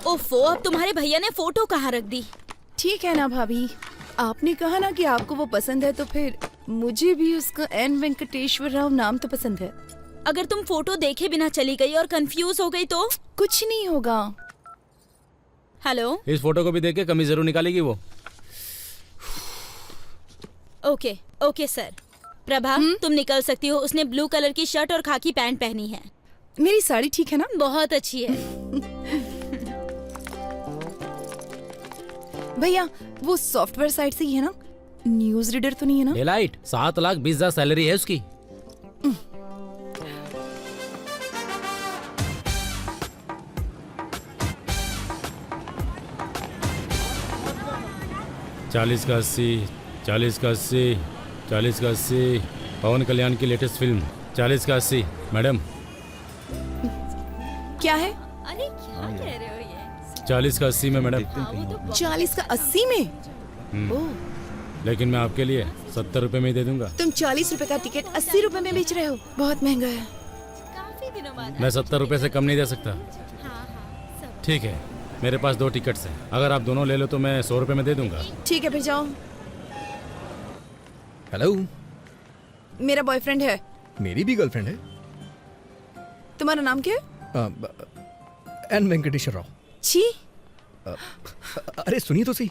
ओफो, अब तुम्हारे भैया ने फोटो कहाँ रख दी? ठीक है ना भाभी, आपने कहा ना कि आपको वो पसंद है, तो फिर मुझे भी उसका एन वेंकटेश्वर राव नाम तो पसंद है। अगर तुम फोटो देखे बिना चली गई और कंफ्यूज हो गई तो? कुछ नहीं होगा। हेलो, इस फोटो को भी देख के कमी जरूर निकालेगी वो। Okay okay sir. प्रभा, तुम निकल सकती हो। उसने ब्लू कलर की शर्ट और खाकी पैंट पहनी है। मेरी साड़ी ठीक है ना? बहुत अच्छी है। भैया, वो सॉफ्टवेयर साइट से ही है ना? न्यूज रीडर तो नहीं है ना? डेलाइट 7,20,000 सैलरी है उसकी। चालीस का 80, 40 का 80, 40 का 80। पवन कल्याण की लेटेस्ट फिल्म 40 का 80। मैडम, क्या है? अरे क्या कह रहे हो ये? 40 का 80 में मैडम। 40 का 80 में? ओह, लेकिन मैं आपके लिए 70 रुपए में ही दे दूंगा। तुम 40 रुपए का टिकट 80 रुपए में बेच रहे हो? बहुत महंगा है। काफी दिनों बाद। मैं 70 रुपए से कम नहीं दे सकता। हाँ, सब। ठीक है, मेरे पास 2 टिकट्स हैं। अगर आप दोनों ले लो तो मैं 100 रुपए में दे दूंगा। ठीक है, फिर जाओ। हेलो, मेरा बॉयफ्रेंड है। मेरी भी गर्लफ्रेंड है। तुम्हारा नाम क्या है? एन वेंकटेश्वर राव। छी, अरे सुनिए तो सही,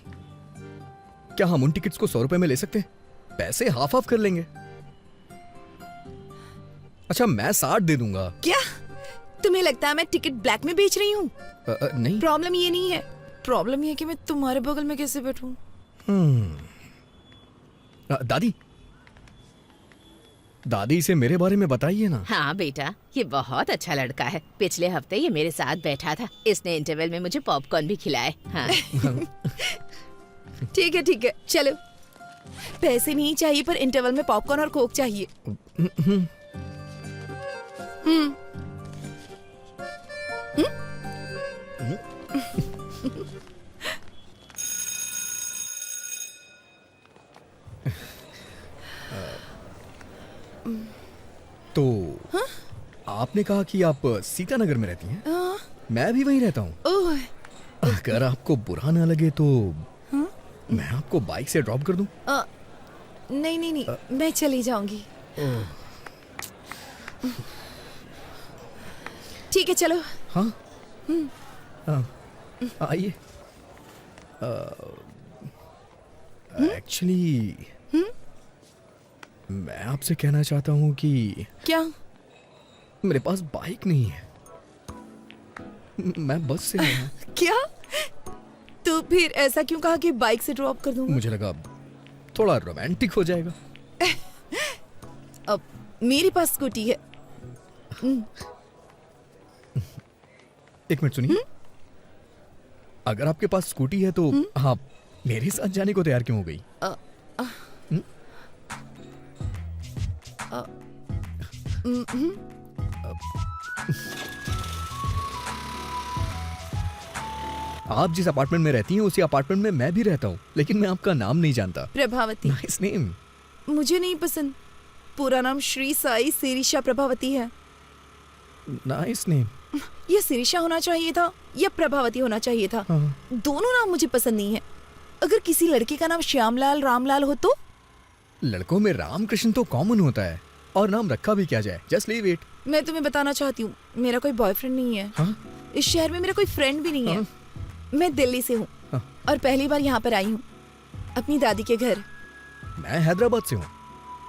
क्या हम उन टिकट्स को 100 रुपए में ले सकते हैं? पैसे हाफ हाफ कर लेंगे। अच्छा, मैं 60 दे दूंगा। क्या तुम्हें लगता है मैं टिकट ब्लैक में बेच रही हूँ? नहीं। प्रॉब्लम ये नहीं है, प्रॉब्लम ये है कि मैं तुम्हारे बगल में कैसे बैठूं। दादी, दादी से मेरे बारे में बताइए ना। हाँ बेटा, ये बहुत अच्छा लड़का है। पिछले हफ्ते ये मेरे साथ बैठा था। इसने इंटरवल में मुझे पॉपकॉर्न भी खिलाए। हाँ। ठीक है, चलो। पैसे नहीं चाहिए, पर इंटरवल में पॉपकॉर्न और कोक चाहिए। तो आपने कहा कि आप सीतानगर में रहती हैं। मैं भी वहीं रहता हूँ। ओह, अगर आपको बुरा ना लगे तो मैं आपको बाइक से ड्रॉप कर दूं। नहीं, मैं चली जाऊंगी। ठीक है, चलो। हाँ, आइए। एक्चुअली मैं आपसे कहना चाहता हूँ कि क्या? मेरे पास बाइक नहीं है, मैं बस से आया हूँ। क्या? तो फिर ऐसा क्यों कहा कि बाइक से ड्रॉप कर दूंगा? मुझे लगा थोड़ा रोमांटिक हो जाएगा। अब मेरे पास स्कूटी है। एक मिनट सुनिए, अगर आपके पास स्कूटी है तो आप मेरे साथ जाने को तैयार क्यों हो गई? आप जिस अपार्टमेंट में रहती हैं उसी अपार्टमेंट में मैं भी रहता हूँ, लेकिन मैं आपका नाम नहीं जानता। प्रभावती। Nice name. मुझे नहीं पसंद। पूरा नाम श्री साई सिरिशा प्रभावती है। Nice name. ये सिरिशा होना चाहिए था या प्रभावती होना चाहिए था। हाँ। दोनों नाम मुझे पसंद नहीं है। अगर किसी लड़के का नाम श्यामलाल रामलाल हो तो? लड़कों में राम कृष्ण तो कॉमन होता है, और नाम रखा भी क्या जाए, जस्ट लीव इट। मैं तुम्हें बताना चाहती हूँ, मेरा कोई बॉयफ्रेंड नहीं है। हाँ? इस शहर में मेरा कोई फ्रेंड भी नहीं है। मैं दिल्ली से हूँ और पहली बार यहाँ पर आई हूँ, अपनी दादी के घर। मैं हैदराबाद से हूँ,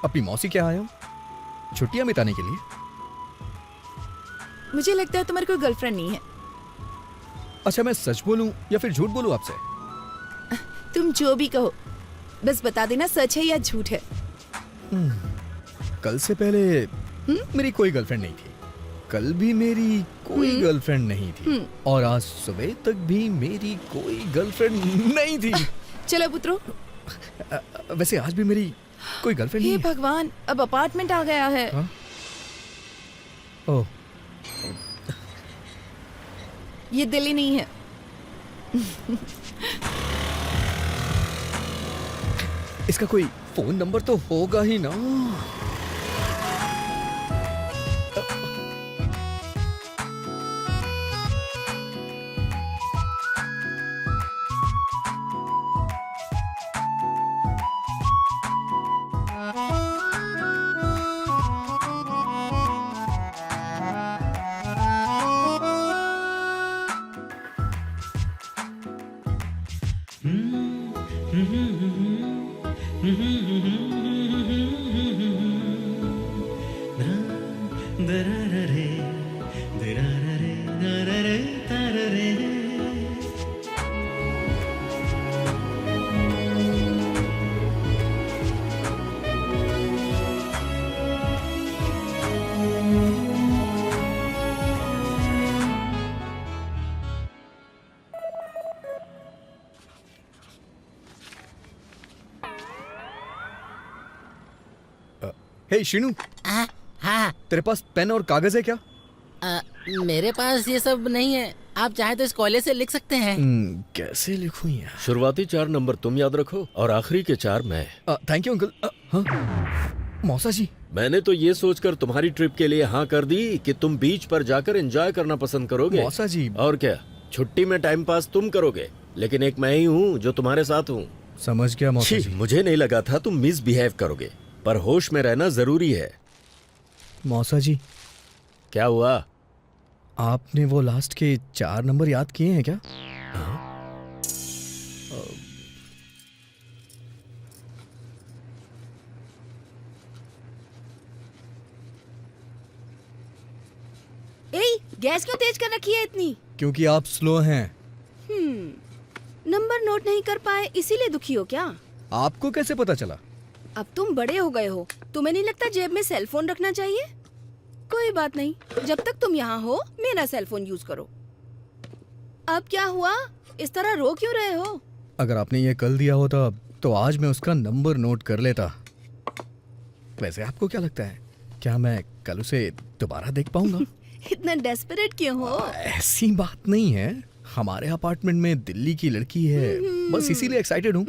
अपनी मौसी के यहाँ आया हूँ छुट्टियां बिताने के लिए। मुझे लगता है तुम्हारी कोई गर्लफ्रेंड नहीं है। अच्छा, मैं सच बोलूं या फिर झूठ बोलूं आपसे? तुम जो भी कहो, बस बता देना सच है या झूठ है। कल से पहले मेरी कोई गर्लफ्रेंड नहीं थी, कल भी मेरी कोई गर्लफ्रेंड नहीं थी, और आज सुबह तक भी मेरी कोई गर्लफ्रेंड नहीं थी। चलो पुत्रो। वैसे आज भी मेरी कोई गर्लफ्रेंड नहीं हे है। भगवान, अब अपार्टमेंट आ गया है। हाँ? ओह, ये दिल्ली नहीं है। इसका कोई फोन नंबर तो होगा ही ना। हे शीनू, हाँ तेरे पास पेन और कागज है क्या? मेरे पास ये सब नहीं है। आप चाहे तो इस कॉलेज से लिख सकते हैं। कैसे लिखूं यार? शुरुआती 4 नंबर तुम याद रखो और आखिरी के 4 मैं। Thank you uncle. हाँ मौसा जी, मैंने तो ये सोचकर तुम्हारी ट्रिप के लिए हाँ कर दी कि तुम बीच पर जाकर एंजॉय करना पसंद करोगे। मौसा जी। और क्या, छुट्टी में टाइम पास तुम करोगे, लेकिन एक मैं ही हूँ जो तुम्हारे साथ हूँ। समझ गया मौसा छी, जी। मुझे नहीं लगा था तुम मिसबिहेव करोगे, पर होश में रहना जरूरी है। मौसा जी, क्या हुआ? आपने वो लास्ट के 4 नंबर याद किए हैं क्या? गैस क्यों तेज कर रखी है इतनी? क्योंकि आप स्लो हैं। नंबर नोट नहीं कर पाए इसीलिए दुखी हो क्या? आपको कैसे पता चला? अब तुम बड़े हो गए हो, तुम्हें नहीं लगता जेब में सेल फोन रखना चाहिए? कोई बात नहीं, जब तक तुम यहाँ हो मेरा सेल फोन यूज करो। अब क्या हुआ, इस तरह रो क्यों रहे हो? अगर आपने ये कल दिया होता तो आज मैं उसका नंबर नोट कर लेता। वैसे आपको क्या लगता है, क्या मैं कल उसे दोबारा देख पाऊंगा? इतना डेस्परेट क्यों हो? ऐसी बात नहीं है, हमारे अपार्टमेंट में दिल्ली की लड़की है, बस इसीलिए एक्साइटेड हूँ।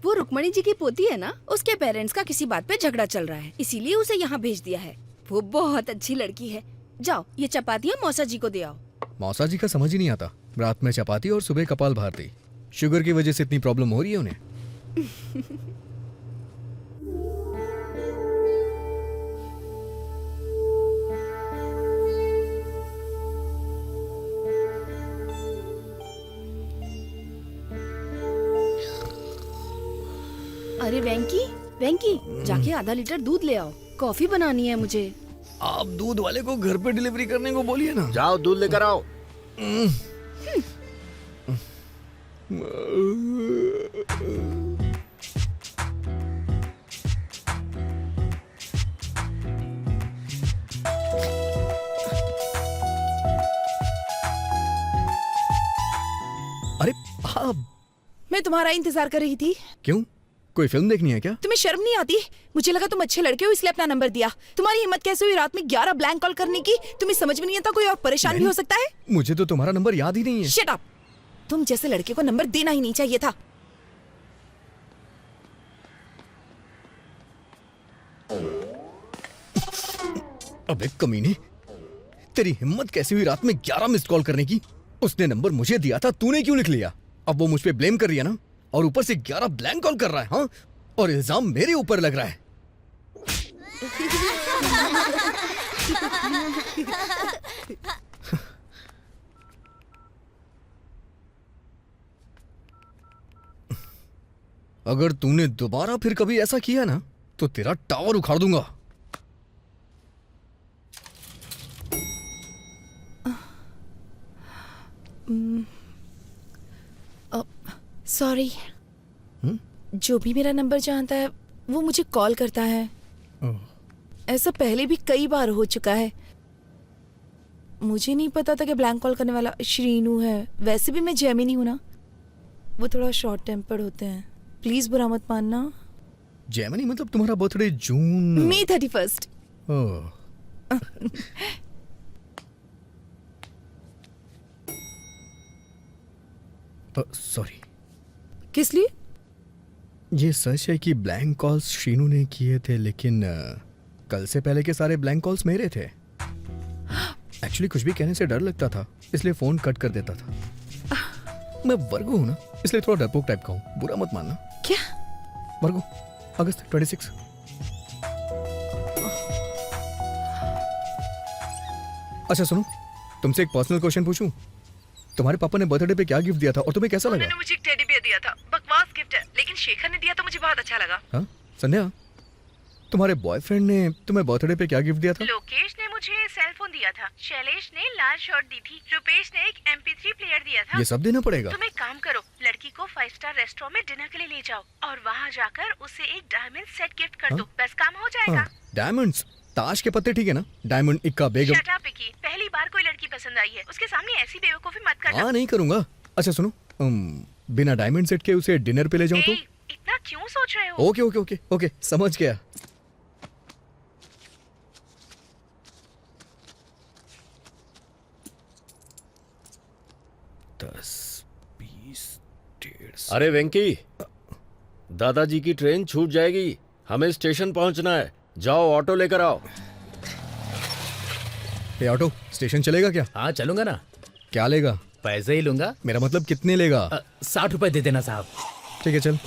वो रुक्मणी जी की पोती है ना, उसके पेरेंट्स का किसी बात पे झगड़ा चल रहा है, इसीलिए उसे यहाँ भेज दिया है। वो बहुत अच्छी लड़की है। जाओ ये चपातियाँ मौसा जी को दे आओ। मौसा जी का समझ ही नहीं आता, रात में चपाती और सुबह कपाल भारती। शुगर की वजह से इतनी प्रॉब्लम हो रही है उन्हें। अरे वेंकी, वेंकी जाके आधा लीटर दूध ले आओ, कॉफी बनानी है मुझे। आप दूध वाले को घर पे डिलीवरी करने को बोलिए ना। जाओ दूध लेकर आओ। अरे आप, मैं तुम्हारा इंतजार कर रही थी। क्यों, कोई फिल्म देखनी है क्या? तुम्हें शर्म नहीं आती? मुझे लगा तुम अच्छे लड़के हो इसलिए अपना नंबर दिया। तुम्हारी हिम्मत कैसे हुई रात में 11 ब्लैंक कॉल करने की? तुम्हें समझ में नहीं आता कोई और परेशान भी हो सकता है? मुझे तो तुम्हारा नंबर याद ही नहीं है। Shut up! तुम जैसे लड़के को नंबर देना ही नहीं चाहिए था। अबे कमीने, तेरी हिम्मत कैसे हुई रात में 11 मिस्ड कॉल करने की? उसने नंबर मुझे दिया था, तूने क्यों लिख लिया? अब वो मुझ पे ब्लेम कर रही है ना, और ऊपर से 11 ब्लैंक कॉल कर रहा है। हाँ, और इल्जाम मेरे ऊपर लग रहा है। अगर तूने दोबारा फिर कभी ऐसा किया ना तो तेरा टावर उखाड़ दूंगा। सॉरी, जो भी मेरा नंबर जानता है वो मुझे कॉल करता है। ऐसा पहले भी कई बार हो चुका है। मुझे नहीं पता था कि ब्लैंक कॉल करने वाला श्रीनू है। वैसे भी मैं जेमिनी हूं ना, वो थोड़ा शॉर्ट टेम्पर्ड होते हैं। प्लीज बुरा मत मानना। जेमिनी मतलब तुम्हारा बर्थडे जून मई 31। सॉरी। किस लिए? ये सच है कि ब्लैंक कॉल्स शीनू ने किए थे, लेकिन कल से पहले के सारे ब्लैंक कॉल्स मेरे थे। एक्चुअली कुछ भी कहने से डर लगता था, इसलिए फोन कट कर देता था। मैं वर्गो हूँ ना, इसलिए थोड़ा डरपोक टाइप का हूँ, बुरा मत मानना। क्या? वर्गो, अगस्त 26। अच्छा सुनो, तुमसे एक पर्सनल क्वेश्चन पूछूं? तुम्हारे पापा ने बर्थडे पे क्या गिफ्ट दिया था और तुम्हें कैसा लगा? उन्होंने मुझे एक टेडी बियर दिया था। बकवास गिफ्ट है, लेकिन शेखर ने दिया तो मुझे बहुत अच्छा लगा। हाँ संध्या, तुम्हारे बॉयफ्रेंड ने तुम्हें बर्थडे पे क्या गिफ्ट दिया था? लोकेश ने मुझे सेल फोन दिया था, शैलेश ने लाल शर्ट दी थी, रुपेश ने एक MP3 प्लेयर दिया था। ये सब देना पड़ेगा? तुम एक काम करो, लड़की को 5 स्टार रेस्टोरेंट में डिनर के लिए ले जाओ और वहाँ जाकर उसे एक डायमंड सेट गिफ्ट कर दो। बस काम हो जाएगा। डायमंड्स? ताश के पत्ते ठीक है ना? डायमंड, इक्का, बेगम। शट अप विकी, पहली बार कोई लड़की पसंद आई है, उसके सामने ऐसी बेवकूफी मत करना। हाँ नहीं करूंगा। अच्छा सुनो, बिना डायमंड सेट के उसे डिनर पे ले जाऊं तो? इतना क्यों सोच रहे हो? ओके ओके ओके ओके, समझ गया। 10, 20, 150। अरे वेंकी, दादाजी की ट्रेन छूट जाएगी, हमें स्टेशन पहुंचना है। जाओ ऑटो लेकर आओ। ये ऑटो स्टेशन चलेगा क्या? हाँ चलूंगा ना, क्या लेगा? पैसे ही लूंगा। मेरा मतलब कितने लेगा? 60 रुपए दे देना साहब। ठीक है चल।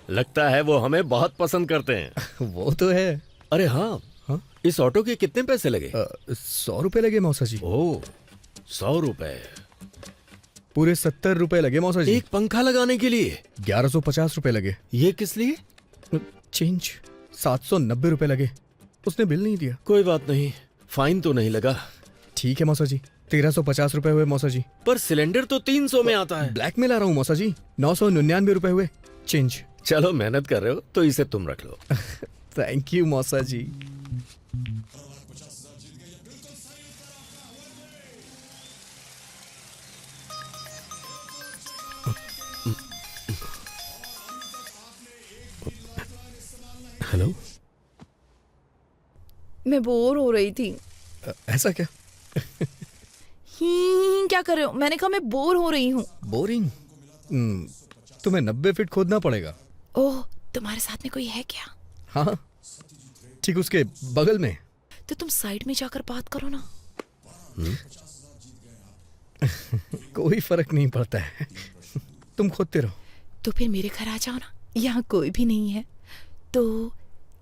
लगता है वो हमें बहुत पसंद करते हैं। वो तो है। अरे हाँ, हाँ? इस ऑटो के कितने पैसे लगे? 100 रुपए लगे मौसा जी। ओह, 100 रुपए। पूरे 70 रुपए लगे मौसा जी। एक पंखा लगाने के लिए 1150 रुपए लगे। ये किस लिए? चेंज 790 रुपए लगे। उसने बिल नहीं दिया। कोई बात नहीं, फाइन तो नहीं लगा। ठीक है मौसा जी, 1350 रुपए हुए मौसा जी। पर सिलेंडर तो 300 में आता है। ब्लैक में ला रहा हूँ मौसा जी। 999 रुपए हुए चेंज। चलो मेहनत कर रहे हो तो इसे तुम रख लो। थैंक यू मौसा जी। हेलो, मैं बोर हो रही थी। ऐसा क्या? क्या कर रहे हो? मैंने कहा मैं बोर हो रही हूँ। बोरिंग? तुम्हें 90 फीट खोदना पड़ेगा। ओह, तुम्हारे साथ में कोई है क्या? हाँ, ठीक उसके बगल में। तो तुम साइड में जाकर बात करो ना। कोई फर्क नहीं पड़ता है। तुम खोदते रहो। तो फिर मेरे घर आ जाओ ना, यहाँ कोई भी नहीं है। तो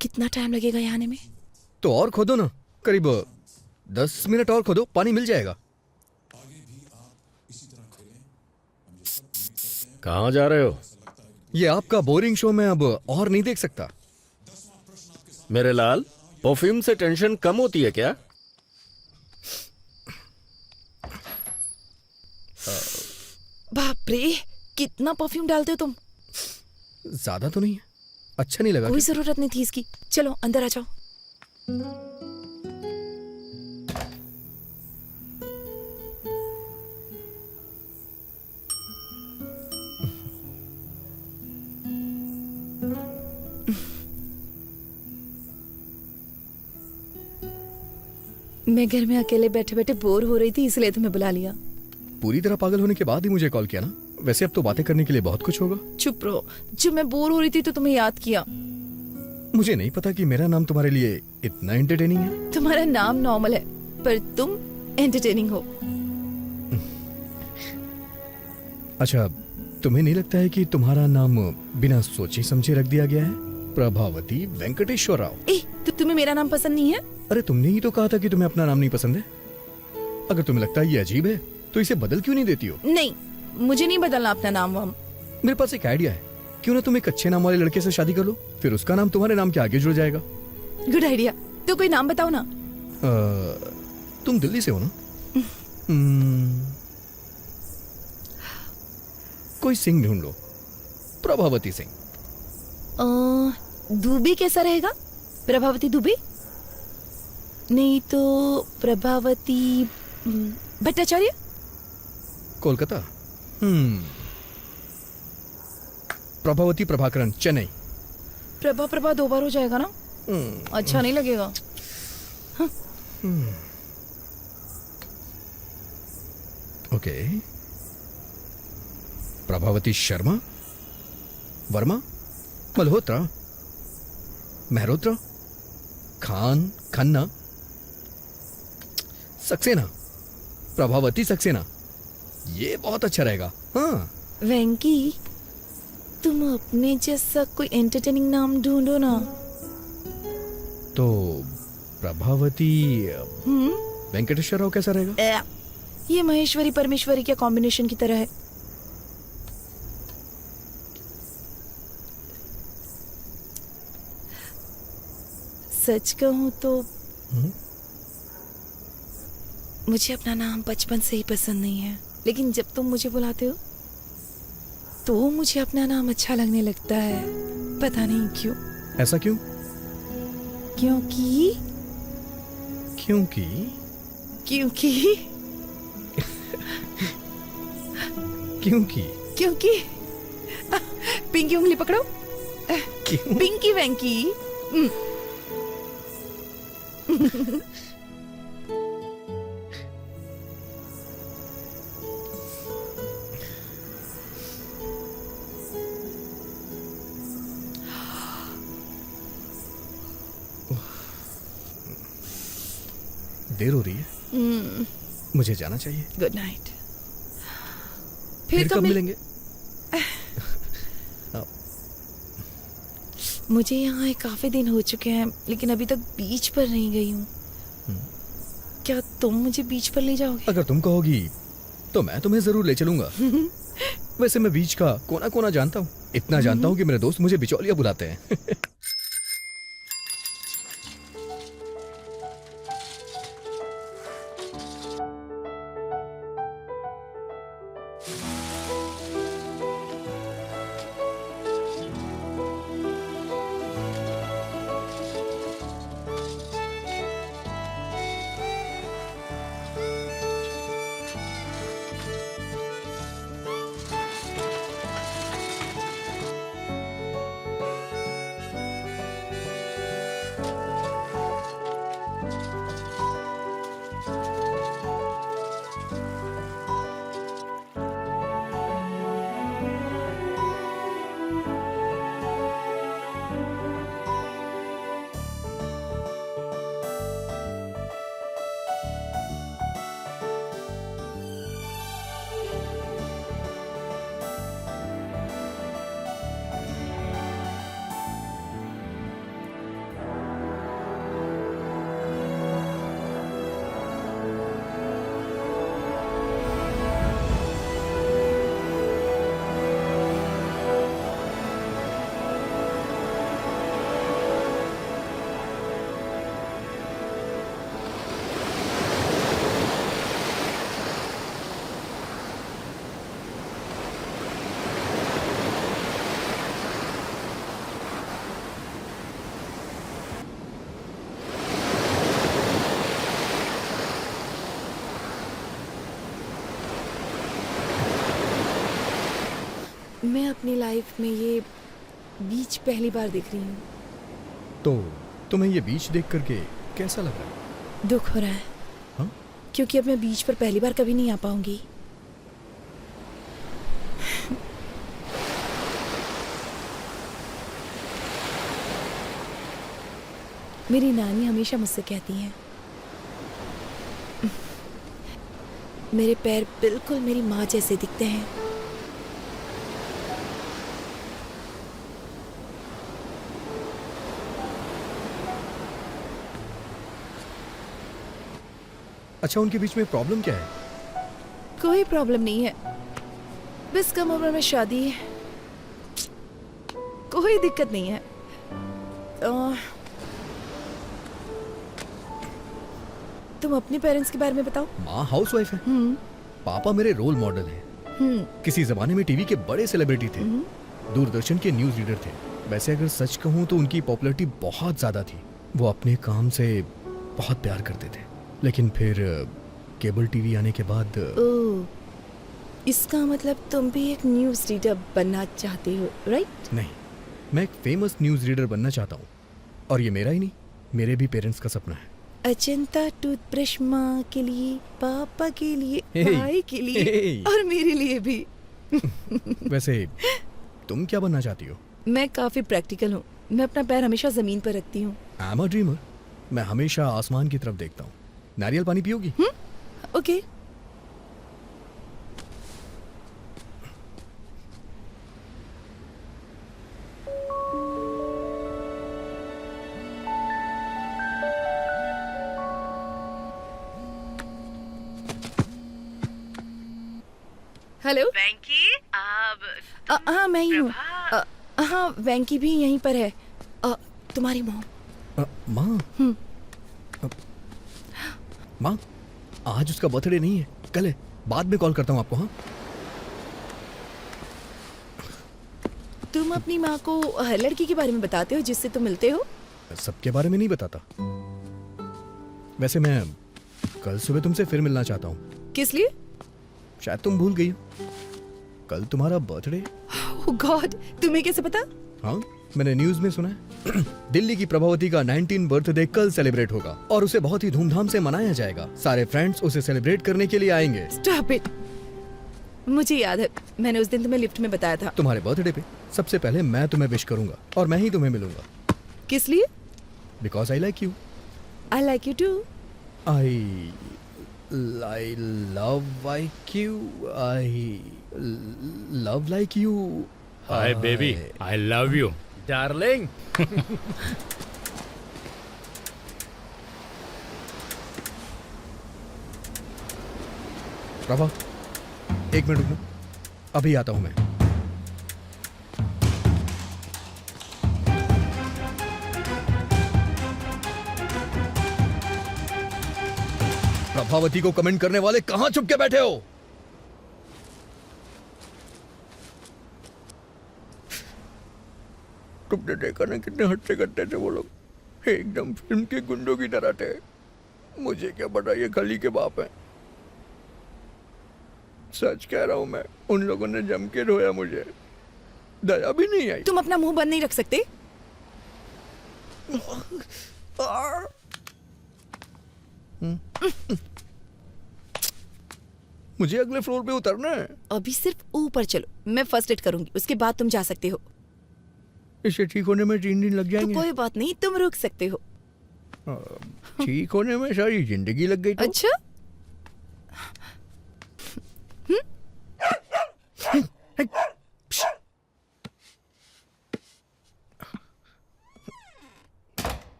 कितना टाइम लगेगा यहाँ आने में? तो और खोदो ना, करीब 10 मिनट और खोदो, पानी मिल जाएगा। कहाँ जा रहे हो? ये आपका बोरिंग शो मैं अब और नहीं देख सकता। मेरे लाल, परफ्यूम से टेंशन कम होती है क्या? बाप रे, कितना परफ्यूम डालते हो तुम? ज्यादा तो नहीं है, अच्छा नहीं लगा कोई क्या? जरूरत नहीं थी इसकी। चलो अंदर आ जाओ। मैं घर में अकेले बैठे बैठे बोर हो रही थी, इसलिए तुम्हें बुला लिया। पूरी तरह पागल होने के बाद ही मुझे कॉल किया ना? वैसे अब तो बातें करने के लिए बहुत कुछ होगा। चुप रहो, जब मैं बोर हो रही थी तो तुम्हें याद किया। मुझे नहीं पता कि मेरा नाम तुम्हारे लिए इतना एंटरटेनिंग है। तुम्हारा नाम नॉर्मल है, पर तुम एंटरटेनिंग हो। अच्छा, तुम्हें नहीं लगता है कि तुम्हारा नाम बिना सोचे समझे रख दिया गया है? प्रभावती वेंकटेश्वर राव। तो तुम्हें मेरा नाम पसंद नहीं है? अरे तुमने ही तो कहा था कि तुम्हें अपना नाम नहीं पसंद है। अगर तुम्हें लगता है ये अजीब है तो इसे बदल क्यों नहीं देती हो? नहीं, मुझे नहीं बदलना अपना नाम वाम। मेरे पास एक आइडिया है, क्यों ना तुम एक अच्छे नाम वाले लड़के से शादी कर लो, फिर उसका नाम तुम्हारे नाम के आगे जुड़ जाएगा। Good idea. तो कोई नाम बताओ ना। तुम दिल्ली से हो ना? कोई सिंह ढूंढ लो, प्रभावती सिंह। दुबे कैसा रहेगा? प्रभावती दुबे? नहीं तो प्रभावती भट्टाचार्य? कोलकाता। प्रभावती प्रभाकरण, चेन्नई। प्रभा 2 बार हो जाएगा ना? अच्छा नहीं लगेगा। ओके। प्रभावती शर्मा, वर्मा, मल्होत्रा, मेहरोत्रा, खान, खन्ना, सक्सेना, प्रभावती सक्सेना। ये बहुत अच्छा रहेगा। हाँ। वेंकी, तुम अपने जैसा कोई एंटरटेनिंग नाम ढूंढो ना। तो प्रभावती वेंकटेश्वर राव कैसा रहेगा? ये महेश्वरी परमेश्वरी के कॉम्बिनेशन की तरह है। सच कहूं तो मुझे अपना नाम बचपन से ही पसंद नहीं है, लेकिन जब तुम मुझे बुलाते हो तो मुझे अपना नाम अच्छा लगने लगता है। पता नहीं क्यों। ऐसा क्यों? क्योंकि क्योंकि क्योंकि क्योंकि क्योंकि पिंकी उंगली पकड़ो। क्यों? पिंकी वेंकी। देर हो रही है, मुझे जाना चाहिए। Good night. फिर कब मिलेंगे? मुझे यहाँ आए काफी दिन हो चुके हैं, लेकिन अभी तक बीच पर नहीं गई हूँ। क्या तुम मुझे बीच पर ले जाओगे? अगर तुम कहोगी तो मैं तुम्हें जरूर ले चलूंगा। वैसे मैं बीच का कोना कोना जानता हूँ, इतना जानता हूँ कि मेरे दोस्त मुझे बिचौलिया बुलाते हैं। मैं अपनी लाइफ में ये बीच पहली बार देख रही हूँ। तो तुम्हें ये बीच देख करके कैसा लग रहा है? दुख हो रहा है। हाँ? क्योंकि अब मैं बीच पर पहली बार कभी नहीं आ पाऊंगी। मेरी नानी हमेशा मुझसे कहती हैं, मेरे पैर बिल्कुल मेरी माँ जैसे दिखते हैं। अच्छा, उनके बीच में प्रॉब्लम क्या है? कोई प्रॉब्लम नहीं है, बस कम उम्र में शादी है, कोई दिक्कत नहीं है। तुम अपने पेरेंट्स के बारे में बताओ। माँ हाउसवाइफ है, पापा मेरे रोल मॉडल हैं। किसी जमाने में टीवी के बड़े सेलिब्रिटी थे, दूरदर्शन के न्यूज रीडर थे। वैसे अगर सच कहूँ तो उनकी पॉपुलैरिटी बहुत ज्यादा थी। वो अपने काम से बहुत प्यार करते थे, लेकिन फिर केबल टीवी आने के बाद ओह, इसका मतलब तुम भी एक न्यूज़ रीडर बनना चाहते हो, राइट? नहीं, मैं एक फेमस न्यूज रीडर बनना चाहता हूँ, और ये मेरा ही नहीं, मेरे भी पेरेंट्स का सपना है। अजंता टूथब्रश माँ के लिए, पापा के लिए, हे, भाई के लिए, हे। और मेरे लिए भी। वैसे तुम क्या बनना चाहती हो? मैं काफी प्रैक्टिकल हूँ, मैं अपना पैर हमेशा जमीन पर रखती हूँ। आई एम अ ड्रीमर, मैं हमेशा आसमान की तरफ देखता हूँ। नारियल पानी पियोगी? ओके। हेलो। वेंकी, हाँ मैं ही हूँ। हाँ वेंकी भी यहीं पर है। तुम्हारी मॉम। माँ? माँ, आज उसका बर्थडे नहीं है, कल है। बाद में कॉल करता हूँ आपको। हाँ, तुम अपनी माँ को हर लड़की के बारे में बताते हो जिससे तुम मिलते हो? सबके बारे में नहीं बताता। वैसे मैं कल सुबह तुमसे फिर मिलना चाहता हूँ। किस लिए? शायद तुम भूल गई हो, कल तुम्हारा बर्थडे। ओह गॉड, तुम्हें कैसे पता? हाँ, मैंने न्यूज में सुना है। दिल्ली की प्रभावती का 19 बर्थडे कल सेलिब्रेट होगा और उसे बहुत ही धूमधाम से मनाया जाएगा। सारे फ्रेंड्स उसे सेलिब्रेट करने के लिए आएंगे। Stop it. मुझे याद है, मैंने उस दिन तुम्हें लिफ्ट में बताया था। तुम्हारे बर्थडे पे सबसे पहले मैं तुम्हें विश करूंगा और मैं ही तुम्हें मिलूंगा। किस लिए? Because I like you. I like you too. I love like you. I love like you. Hi baby, I love you darling. Prabha, एक मिनट रुकना, अभी आता हूं मैं। प्रभावती को कमेंट करने वाले कहां छुप के बैठे हो? तुमने देखा ना कितने हट्टे कट्टे थे वो लोग, एकदम फिल्म के गुंडों की तरह थे। मुझे क्या पता ये खली के बाप हैं। सच कह रहा हूं मैं, उन लोगों ने जम के रोया, मुझे दया भी नहीं आई। तुम अपना मुंह बंद नहीं रख सकते? मुझे अगले फ्लोर पे उतरना है। अभी सिर्फ ऊपर चलो, मैं फर्स्ट एड करूंगी, उसके बाद तुम जा सकते हो। इसे ठीक होने में 3 दिन लग तो जाएंगे। कोई बात नहीं, तुम रुक सकते हो। ठीक होने में सारी जिंदगी लग गई तो? अच्छा,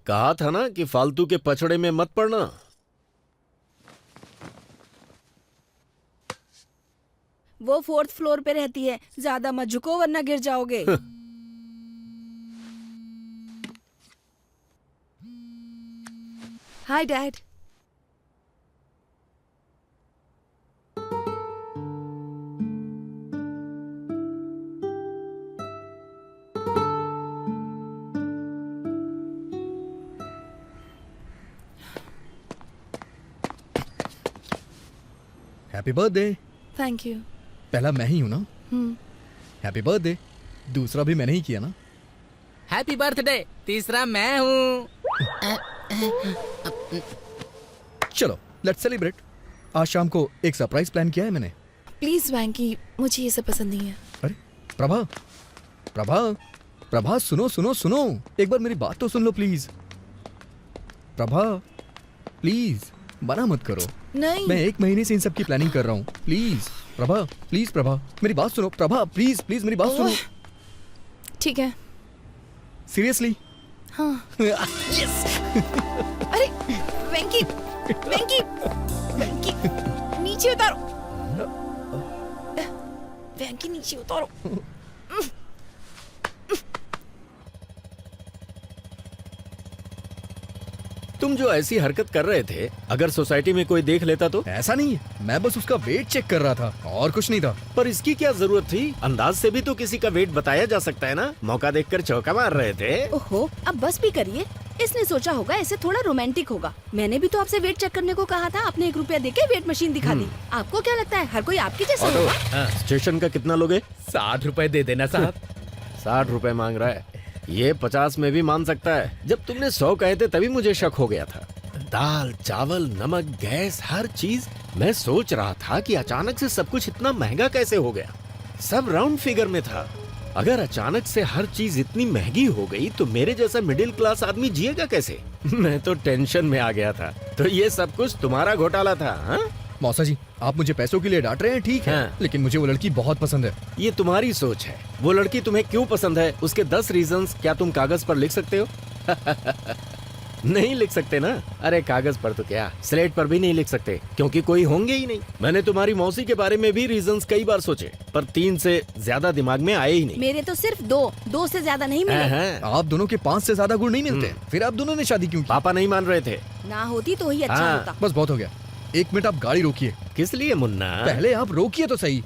कहा था ना कि फालतू के पचड़े में मत पड़ना। वो 4th फ्लोर पे रहती है, ज्यादा मत झुको वरना गिर जाओगे। Hi dad. Happy birthday. Thank you. पहला मैं ही हूं ना? Happy birthday. दूसरा भी मैंने ही किया ना? हैप्पी बर्थडे, तीसरा मैं हूँ। चलो लेट्स सेलिब्रेट। आज शाम को एक सरप्राइज प्लान किया है मैंने। प्लीज वैंकी, मुझे ये सब पसंद नहीं है। अरे प्रभा, प्रभा, प्रभा, सुनो सुनो सुनो, एक बार मेरी बात तो सुन लो प्लीज। प्रभा प्लीज, मना मत करो। नहीं। मैं 1 महीने से इन सब की प्लानिंग कर रहा हूँ। प्लीज प्रभा, प्लीज प्रभा, मेरी बात सुनो। प्रभा प्लीज प्लीज मेरी बात सुनो। ठीक है। सीरियसली? हाँ। अरे वेंकी, वेंकी, वेंकी, नीचे उतारो। वेंकी नीचे उतारो। तुम जो ऐसी हरकत कर रहे थे, अगर सोसाइटी में कोई देख लेता तो? ऐसा नहीं है, मैं बस उसका वेट चेक कर रहा था और कुछ नहीं था। पर इसकी क्या जरूरत थी? अंदाज से भी तो किसी का वेट बताया जा सकता है ना। मौका देखकर चौका मार रहे थे। ओहो, अब बस भी करिए। इसने सोचा होगा ऐसे थोड़ा रोमांटिक होगा। मैंने भी तो आपसे वेट चेक करने को कहा था, आपने 1 रुपया देके वेट मशीन दिखा दी। आपको क्या लगता है हर कोई आपकी जैसा होगा? स्टेशन का कितना लोगे? 60 रुपए दे देना साहब। 60 रुपए मांग रहा है। ये 50 में भी मान सकता है। जब तुमने 100 कहे थे तभी मुझे शक हो गया था। दाल, चावल, नमक, गैस, हर चीज। मैं सोच रहा था कि अचानक से सब कुछ इतना महंगा कैसे हो गया। सब राउंड फिगर में था। अगर अचानक से हर चीज इतनी महंगी हो गई तो मेरे जैसा मिडिल क्लास आदमी जिएगा कैसे? मैं तो टेंशन में आ गया था। तो ये सब कुछ तुम्हारा घोटाला था? हाँ? मौसा जी, आप मुझे पैसों के लिए डांट रहे हैं, ठीक है, हाँ। लेकिन मुझे वो लड़की बहुत पसंद है। ये तुम्हारी सोच है। वो लड़की तुम्हें क्यों पसंद है, उसके 10 रीजंस क्या तुम कागज पर लिख सकते हो? नहीं लिख सकते ना। अरे कागज पर तो क्या, स्लेट पर भी नहीं लिख सकते, क्योंकि कोई होंगे ही नहीं। मैंने तुम्हारी मौसी के बारे में भी रीजंस कई बार सोचे, पर 3 से ज्यादा दिमाग में आए ही नहीं। मेरे तो सिर्फ 2 से ज्यादा नहीं मिले। हैं। आप दोनों के 5 से ज्यादा गुण नहीं मिलते, फिर आप दोनों ने शादी क्यों की? पापा नहीं मान रहे थे। ना होती तो ही अच्छा हाँ। होता। बस बहुत हो गया। 1 मिनट आप गाड़ी रोकिए। किस लिए मुन्ना? पहले आप रोकिए तो सही।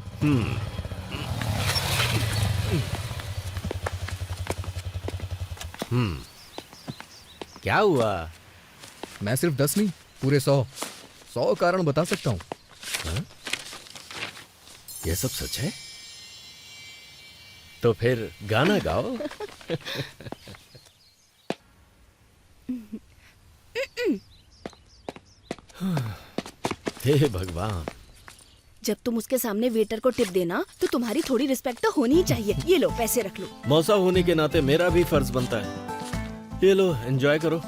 क्या हुआ? मैं सिर्फ 10 नहीं, पूरे 100 कारण बता सकता हूँ। ये सब सच है? तो फिर गाना गाओ। हे भगवान, जब तुम उसके सामने वेटर को टिप देना तो तुम्हारी थोड़ी रिस्पेक्ट तो होनी ही चाहिए। ये लो पैसे रख लो। मौसा होने के नाते मेरा भी फर्ज बनता है। ये लो, एंजॉय करो।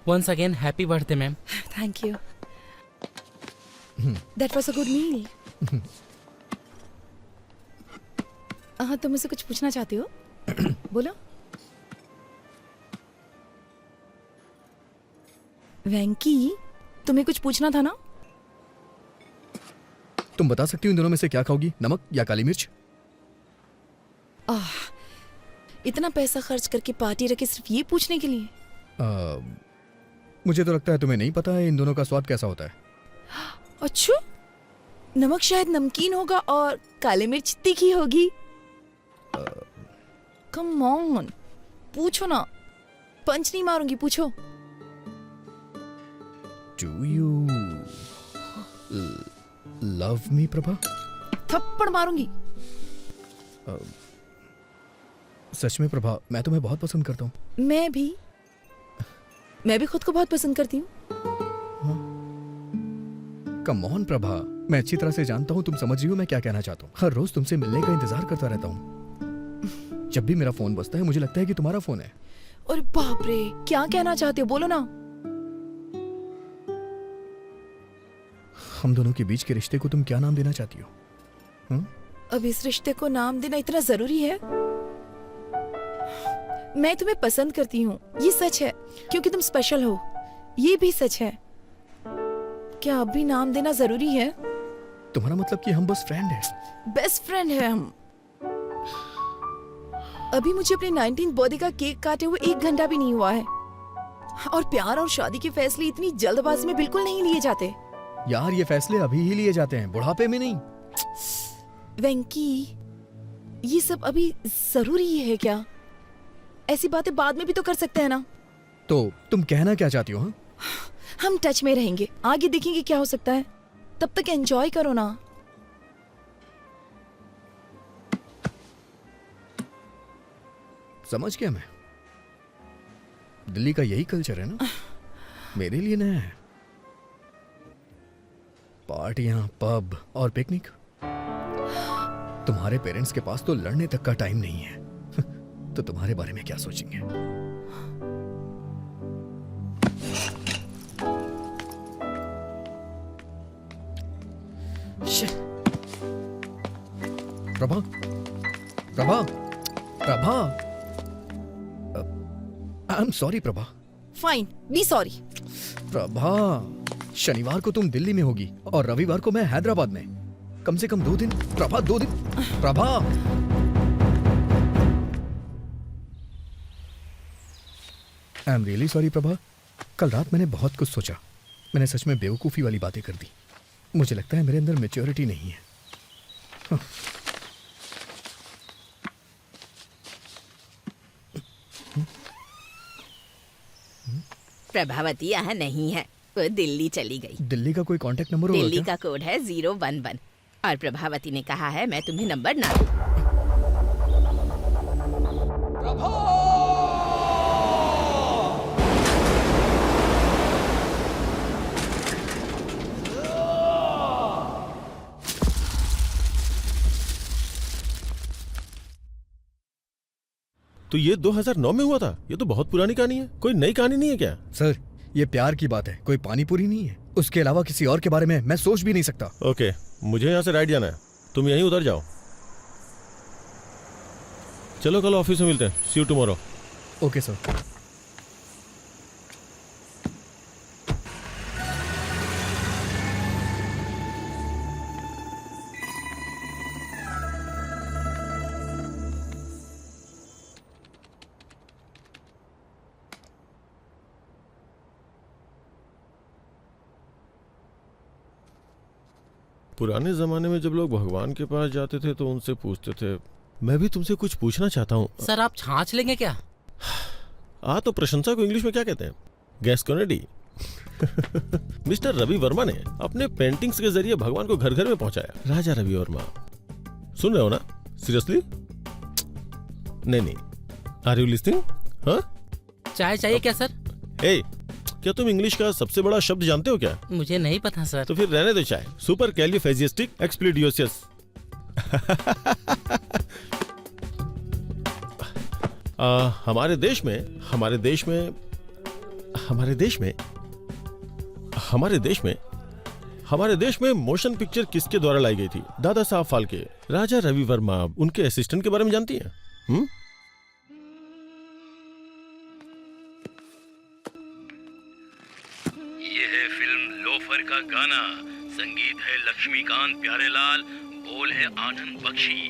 Once again happy birthday ma'am. Thank you. That was a good meal. हाँ, तुम मुझसे कुछ पूछना चाहते हो? बोलो। वेंकी, तुम्हें कुछ पूछना था ना? तुम बता सकती हो इन दोनों में से क्या खाओगी, नमक या काली मिर्च? इतना पैसा खर्च करके पार्टी रखे सिर्फ ये पूछने के लिए? मुझे तो लगता है तुम्हें नहीं पता है इन दोनों का स्वाद कैसा होता है। अच्छा, नमक शायद नमकीन होगा और काली मिर्च तीखी होगी। कम ऑन, पूछो ना, पंच नहीं मारूंगी, पूछो। Do you love me Prabha? थप्पड़ मारूंगी। सच में प्रभा, मैं तुम्हें बहुत पसंद करता हूँ। मैं भी खुद को बहुत पसंद करती हूँ। कम ऑन प्रभा, मैं अच्छी तरह से जानता हूँ तुम समझ रही हो मैं क्या कहना चाहता हूँ। हर रोज तुमसे मिलने का इंतजार करता रहता हूँ। जब भी मेरा फोन बजता है मुझे लगता है कि तुम्हारा फोन है। और बाप रे, क्या कहना चाहते हो, बोलो ना। हम दोनों के बीच के रिश्ते को तुम क्या नाम देना चाहती हो? अब इस रिश्ते को नाम देना इतना जरूरी है? मैं तुम्हें पसंद करती हूँ, ये सच है, क्योंकि तुम स्पेशल हो, ये भी सच है। क्या अब भी नाम देना जरूरी है? तुम्हारा मतलब कि हम बस फ्रेंड हैं? बेस्ट फ्रेंड है हम। अभी मुझे अपने 19th बर्थडे का केक काटे हुए 1 घंटा भी नहीं हुआ है। और प्यार और शादी के फैसले इतनी जल्दबाजी में बिल्कुल नहीं लिए जाते। यार, ये फैसले अभी ही लिए जाते हैं, बुढ़ापे में नहीं। वेंकी, ये सब अभी जरूरी है क्या? ऐसी बातें बाद में भी तो कर सकते हैं ना। तो तुम कहना क्या चाहती हो? हम टच में रहेंगे, आगे देखेंगे क्या हो सकता है। तब तक एंजॉय करो ना। समझ गया मैं। दिल्ली का यही कल्चर है ना, मेरे लिए नया है। पार्टियां, पब और पिकनिक। तुम्हारे पेरेंट्स के पास तो लड़ने तक का टाइम नहीं है। तो तुम्हारे बारे में क्या सोचेंगे? Prabha, Prabha, Prabha, I am sorry Prabha. Fine, be sorry. Prabha, शनिवार को तुम दिल्ली में होगी और रविवार को मैं हैदराबाद में। कम से कम 2 दिन प्रभा, 2 दिन Prabha. I am really sorry Prabha. कल रात मैंने बहुत कुछ सोचा। मैंने सच में बेवकूफ़ी वाली बातें कर दी। मुझे लगता है मेरे अंदर मैच्योरिटी नहीं है। प्रभावती यहाँ नहीं है, वो दिल्ली चली गई। दिल्ली का कोई कांटेक्ट नंबर होगा दिल्ली क्या? का कोड है 011 और प्रभावती ने कहा है मैं तुम्हें नंबर ना दूं। तो ये 2009 में हुआ था? ये तो बहुत पुरानी कहानी है, कोई नई कहानी नहीं है क्या? सर, ये प्यार की बात है, कोई पानी पूरी नहीं है। उसके अलावा किसी और के बारे में मैं सोच भी नहीं सकता। ओके, मुझे यहाँ से राइट जाना है, तुम यहीं उधर जाओ। चलो कल ऑफिस में मिलते हैं। सी यू टुमारो। Okay sir. पुराने जमाने में जब लोग भगवान के पास जाते थे तो उनसे पूछते थे। मैं भी तुमसे कुछ पूछना चाहता हूँ। सर, आप छाछ लेंगे क्या? तो प्रशंसा को इंग्लिश में क्या कहते हैं? गैस्कोनेडी। मिस्टर रवि वर्मा ने अपने पेंटिंग्स के जरिए भगवान को घर घर में पहुंचाया। राजा रवि वर्मा, सुन रहे हो ना? सीरियसली? नहीं, आर यू लिस्निंग? हाँ? चाय चाहिए क्या सर? ए, क्या तुम इंग्लिश का सबसे बड़ा शब्द जानते हो क्या? मुझे नहीं पता सर। तो फिर रहने दो चाय। सुपर कैलिफेजिस्टिक एक्सप्लिडियोसियस। हमारे देश में मोशन पिक्चर किसके द्वारा लाई गई थी? दादा साहब फाल्के, राजा रवि वर्मा, उनके असिस्टेंट के बारे में जानती हैं? ये है फिल्म लोफर का गाना, संगीत है लक्ष्मीकांत प्यारेलाल, बोल है आनंद बख्शी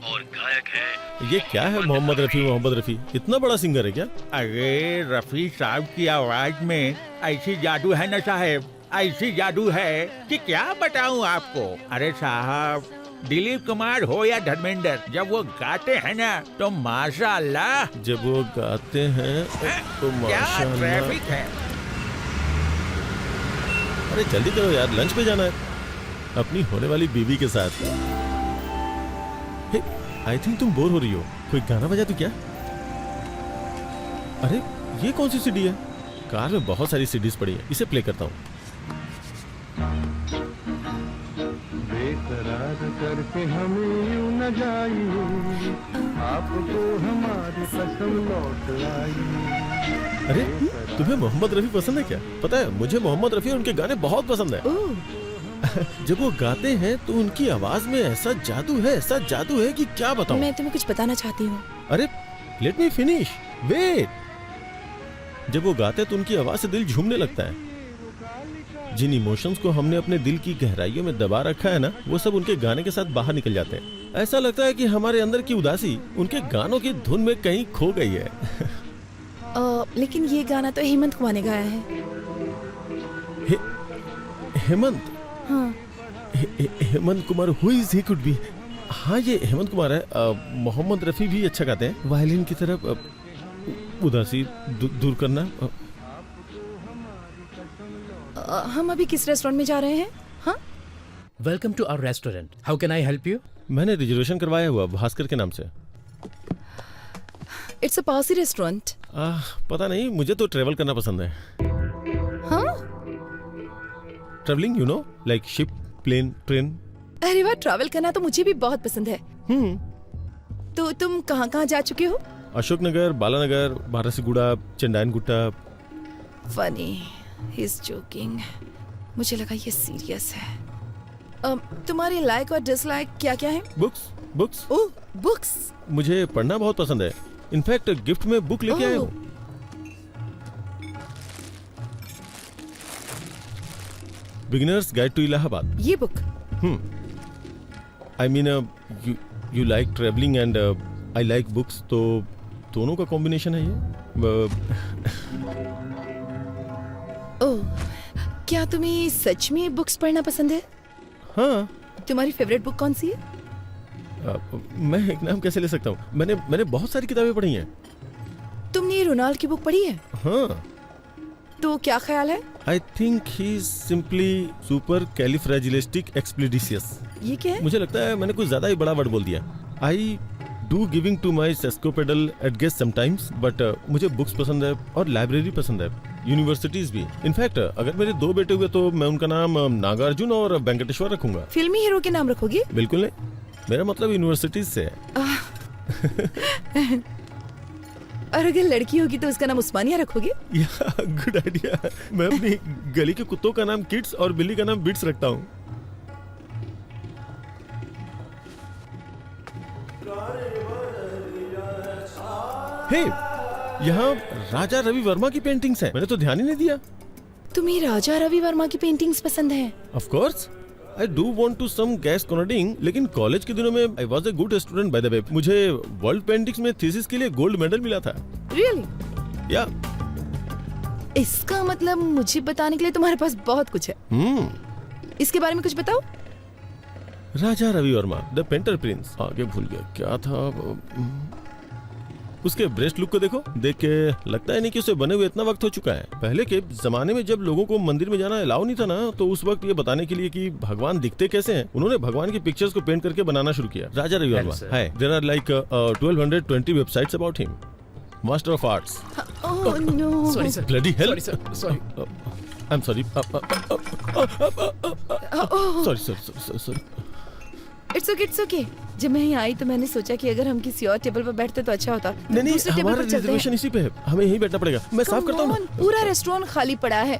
और गायक है ये क्या है? मोहम्मद रफी इतना बड़ा सिंगर है क्या? अरे रफी साहब की आवाज में ऐसी जादू है ना साहब, ऐसी जादू है कि क्या बताऊं आपको। अरे साहब, दिलीप कुमार हो या धर्मेंद्र, जब वो गाते हैं ना तो माशाअल्लाह। जब वो गाते हैं तो क्या माशाअल्लाह। ट्रैफिक है। अरे जल्दी करो यार, लंच पे जाना है अपनी होने वाली बीवी के साथ। आई थिंक तुम बोर हो रही हो, कोई गाना बजा दो क्या? अरे ये कौन सी सीडी है? कार में बहुत सारी सीडीज पड़ी है, इसे प्ले करता हूँ। बेकरार करके हमें यूं न जाइए, आपको हमारी कसम लौट आई। अरे तुम्हें मोहम्मद रफी पसंद है क्या? पता है मुझे मोहम्मद रफी और उनके गाने बहुत पसंद है। जब वो गाते हैं तो उनकी आवाज में ऐसा जादू है कि क्या बताऊं। मैं तुम्हें कुछ बताना चाहती हूँ। अरे लेट मी फिनिश, वेट। जब वो गाते हैं तो उनकी आवाज से दिल झूमने लगता है। जिन इमोशंस को हमने अपने दिल की गहराइयों में दबा रखा है ना, वो सब उनके गाने के साथ बाहर निकल जाते हैं। ऐसा लगता है कि हमारे अंदर की उदासी उनके गानों की धुन में कहीं खो गई है। लेकिन ये गाना तो हेमंत कुमार ने गाया है। हेमंत? हाँ। Hemant Kumar, who is he could be? हाँ ये हेमंत कुमार है। मोहम्मद रफी भी अच्छा गाते हैं। वायलिन की तरफ उदासी दूर करना। हम अभी किस रेस्टोरेंट में जा रहे हैं? हाँ? Welcome to our restaurant, how can I help you? मैंने रिजर्वेशन करवाया हुआ भास्कर के नाम से। It's a Parsi restaurant. पता नहीं, मुझे तो ट्रेवल करना पसंद है। हाँ? Travelling, you know, like ship, plane, train. अरे वाह, ट्रैवल करना तो मुझे भी बहुत पसंद है। तो तुम कहाँ कहाँ जा चुके हो? Ashoknagar, Balanagar, Barasiguda, Chandayanagutta. Funny, he is joking. मुझे लगा ये सीरियस है। तुम्हारी लाइक और डिसलाइक क्या क्या है? बुक्स। ओह, बुक्स। मुझे पढ़ना बहुत पसंद है। इनफैक्ट गिफ्ट में बुक लेके आया हूँ। Beginners guide to Allahabad. ये book? I mean you like travelling and I like books, तो दोनों का कॉम्बिनेशन है ये। ओह, क्या तुम्हें सच में बुक्स पढ़ना पसंद है? हाँ। तुम्हारी फेवरेट बुक कौन सी है? मैं एक नाम कैसे ले सकता हूँ? मैंने बहुत सारी किताबें पढ़ी हैं। तुमने रोनाल्ड की बुक पढ़ी है? हाँ। तो क्या ख्याल है? I think he is simply supercalifragilisticexpialidocious. ये क्या है? मुझे लगता है मैंने कुछ ज्यादा ही बड़ा वर्ड बोल दिया। I do giving to my sesquipedal at guest sometimes, but मुझे बुक्स पसंद है और लाइब्रेरी पसंद है, यूनिवर्सिटीज भी। इनफैक्ट अगर मेरे 2 बेटे हुए तो मैं उनका नाम नागार्जुन और वेंकटेश्वर रखूंगा। फिल्मी हीरो के नाम रखोगे? बिल्कुल नहीं, मेरा मतलब यूनिवर्सिटीज से है। और अगर लड़की होगी तो उसका नाम उस्मानिया रखोगे? Good idea. मैं अपनी गली के कुत्तों का नाम किड्स और बिल्ली का नाम बिट्स रखता हूँ। हे, यहाँ राजा रवि वर्मा की पेंटिंग्स हैं। मैंने तो ध्यान ही नहीं दिया। तुम्हें राजा रवि वर्मा की पेंटिंग्स पसंद है? Of course, I do want to some gas कोनडिंग, लेकिन कॉलेज के दिनों में I was a good student by the way. मुझे वर्ल्ड पेंटिंग्स में थीसिस के लिए गोल्ड मेडल मिला था। रियली? या। इसका मतलब मुझे बताने के लिए तुम्हारे पास बहुत कुछ है। इसके बारे में कुछ बताओ। Raja Ravi Varma, the painter prince. आगे भूल गया क्या था। उसके ब्रेस्ट लुक को देखो, देख के लगता है नहीं कि उसे बने हुए इतना वक्त हो चुका है। पहले के जमाने में जब लोगों को मंदिर में जाना अलाउ नहीं था ना, तो उस वक्त ये बताने के लिए कि भगवान दिखते कैसे हैं, उन्होंने भगवान की पिक्चर्स को पेंट करके बनाना शुरू किया। Raja Ravi Varma. Hi, there are like 1220 websites about him. Master of arts. Oh no. Sorry sir, bloody hell, sorry I am sorry, sorry sorry. It's okay. जब मैं यहाँ आई तो मैंने सोचा कि अगर हम किसी और टेबल पर बैठते तो अच्छा होता। नहीं दूसरे टेबल हमारा पर चलते हैं। रिजर्वेशन इसी पे है, हमें यहीं बैठना पड़ेगा। मैं साफ करता हूँ ना। पूरा रेस्टोरेंट खाली पड़ा है।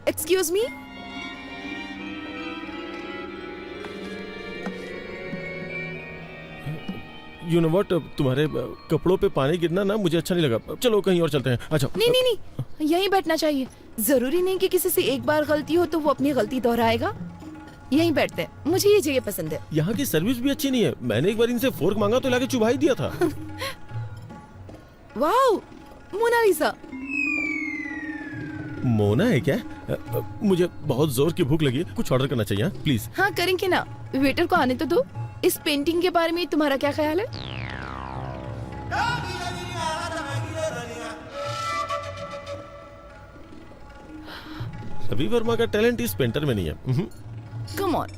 Excuse me. You know what, तुम्हारे कपड़ों पे पानी गिरना ना मुझे अच्छा नहीं लगा। चलो कहीं और चलते हैं। अच्छा नहीं, यहीं बैठना चाहिए। जरूरी नहीं कि किसी से एक बार गलती हो तो वो अपनी गलती दोहराएगा। यहीं बैठते हैं, मुझे ये जगह पसंद है। यहाँ की सर्विस भी अच्छी नहीं है। मैंने एक बार इनसे फोर्क मांगा तो लाके चुभा ही दिया था। Wow, Mona Lisa. मोना है क्या? मुझे बहुत जोर की भूख लगी है, कुछ ऑर्डर करना चाहिए प्लीज। हाँ करेंगे ना, वेटर को आने तो दो। इस पेंटिंग के बारे में तुम्हारा क्या ख्याल है? रवि वर्मा का टैलेंट इस पेंटर में नहीं है। Come on,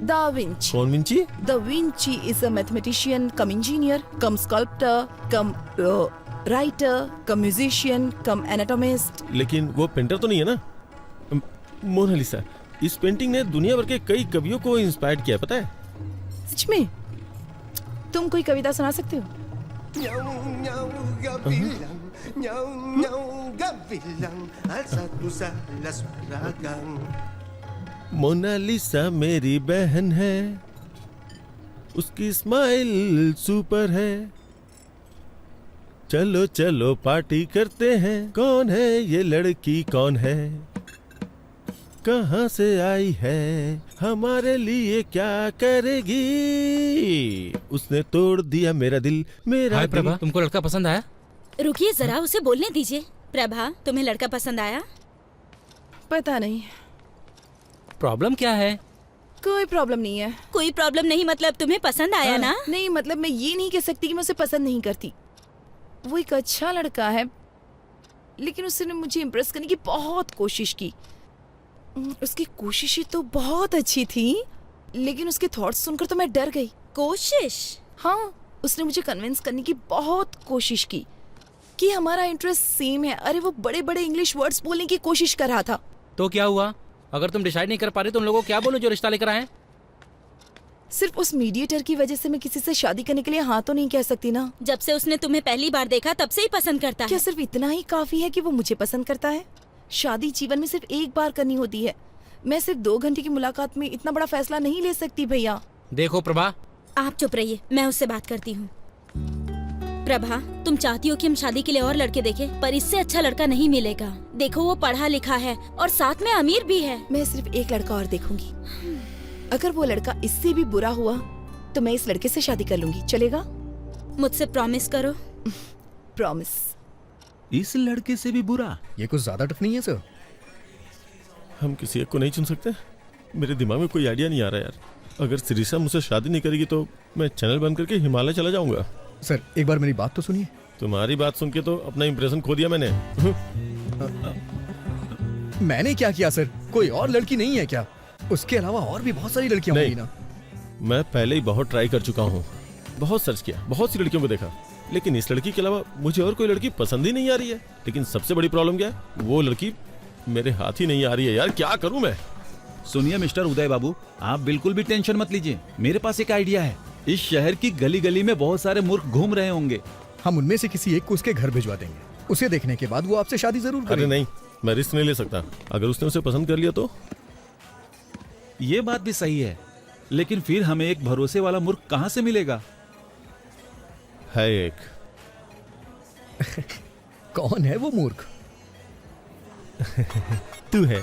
da Vinci. कौन Vinci? Da Vinci is a mathematician cum engineer cum sculptor cum writer cum musician cum anatomist. लेकिन वो पेंटर तो नहीं है ना। मोनालिसा, इस पेंटिंग ने दुनिया भर के कई कवियों को इंस्पायर किया, पता है? सच में? तुम कोई कविता सुना सकते हो? मोनालिसा मेरी बहन है, उसकी स्माइल सुपर है, चलो चलो पार्टी करते हैं। कौन है ये लड़की, कौन है, कहाँ से आई है, हमारे लिए क्या करेगी, उसने तोड़ दिया मेरा दिल, मेरा हाय दिल। प्रभा, तुमको लड़का पसंद आया? रुकिए जरा, उसे बोलने दीजिए। प्रभा, तुम्हें लड़का पसंद आया? पता नहीं। प्रॉब्लम क्या है? कोई प्रॉब्लम नहीं है। कोई प्रॉब्लम नहीं मतलब तुम्हें पसंद आया ना? नहीं मतलब मैं ये नहीं कह सकती कि मैं उसे पसंद नहीं करती। वो एक अच्छा लड़का है, लेकिन उसने मुझे इम्प्रेस करने की बहुत कोशिश की। उसकी कोशिशें तो बहुत अच्छी थी, लेकिन उसके थॉट्स सुनकर तो मैं डर गई। कोशिश? हाँ, उसने मुझे कन्विंस करने की बहुत कोशिश की कि हमारा इंटरेस्ट सेम है। अरे वो बड़े बड़े इंग्लिश वर्ड्स बोलने की कोशिश कर रहा था। तो क्या हुआ? अगर तुम डिसाइड नहीं कर पा रहे तो उन लोगों को क्या बोलो जो रिश्ता लेकर आए? सिर्फ उस मीडिएटर की वजह से मैं किसी से शादी करने के लिए हाँ तो नहीं कह सकती ना। जब से उसने तुम्हें पहली बार देखा तब से ही पसंद करता है। क्या सिर्फ इतना ही काफी है कि वो मुझे पसंद करता है? शादी जीवन में सिर्फ एक बार करनी होती है। मैं सिर्फ 2 घंटे की मुलाकात में इतना बड़ा फैसला नहीं ले सकती भैया। देखो प्रभा, आप चुप रहिए, मैं उससे बात करती हूँ। प्रभा, तुम चाहती हो कि हम शादी के लिए और लड़के देखें, पर इससे अच्छा लड़का नहीं मिलेगा। देखो वो पढ़ा लिखा है और साथ में अमीर भी है। मैं सिर्फ एक लड़का और देखूंगी। अगर वो लड़का इससे भी बुरा हुआ तो मैं इस लड़के से शादी कर लूंगी। चलेगा? मुझसे प्रॉमिस करो। प्रॉमिस। इस लड़के से भी बुरा? ये कुछ ज्यादा टफ नहीं है सर? हम किसी एक को नहीं चुन सकते? मेरे दिमाग में कोई आइडिया नहीं आ रहा यार। अगर सिरिसा मुझसे शादी नहीं करेगी तो मैं चैनल बंद करके हिमालय चला जाऊंगा। सर एक बार मेरी बात तो सुनिए। तुम्हारी बात सुन के तो अपना इंप्रेशन खो दिया मैंने। मैंने क्या किया सर? कोई और लड़की नहीं है क्या? उसके अलावा और भी बहुत सारी लड़कियां होंगी ना। मैं पहले ही बहुत ट्राई कर चुका हूँ, बहुत सर्च किया, बहुत सी लड़कियों को देखा, लेकिन इस लड़की के अलावा मुझे और कोई लड़की पसंद ही नहीं आ रही है। लेकिन सबसे बड़ी प्रॉब्लम क्या है, वो लड़की मेरे हाथ ही नहीं आ रही है यार। क्या करूं मैं? सुनिए मिस्टर उदय बाबू, आप बिल्कुल भी टेंशन मत लीजिए। मेरे पास एक आइडिया है। इस शहर की गली गली में बहुत सारे मूर्ख घूम रहे होंगे। हम उनमें से किसी एक को उसके घर भिजवा देंगे। उसे देखने के बाद वो आपसे शादी जरूर करेगा। अरे नहीं, मैं रिस्क नहीं ले सकता। अगर उसने उसे पसंद कर लिया तो? ये बात भी सही है, लेकिन फिर हमें एक भरोसे वाला मूर्ख कहाँ से मिलेगा? है एक। कौन है वो मूर्ख? तू है,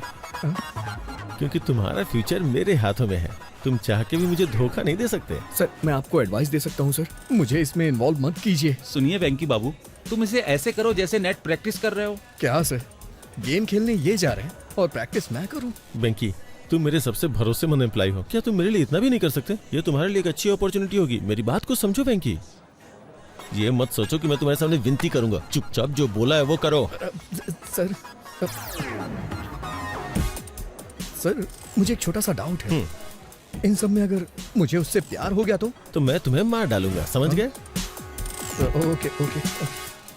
क्योंकि तुम्हारा फ्यूचर मेरे हाथों में है। तुम चाह के भी मुझे धोखा नहीं दे सकते। सर मैं आपको एडवाइस दे सकता हूँ सर, मुझे इसमें इन्वॉल्व मत कीजिए। सुनिए वेंकी बाबू, तुम इसे ऐसे करो जैसे नेट प्रैक्टिस कर रहे हो। क्या सर? गेम खेलने ये जा रहे हैं और प्रैक्टिस मैं करूँ? बेंकी, तुम मेरे सबसे भरोसेमंद एम्प्लॉय हो, क्या तुम मेरे लिए इतना भी नहीं कर सकते? ये तुम्हारे लिए एक अच्छी अपॉर्चुनिटी होगी। मेरी बात को समझो बेंकी। ये मत सोचो कि मैं तुम्हारे सामने विनती करूंगा। चुपचाप जो बोला है वो करो। सर सर मुझे एक छोटा सा डाउट है। इन सब में अगर मुझे उससे प्यार हो गया तो मैं तुम्हें मार डालूंगा, समझ गए? Okay okay.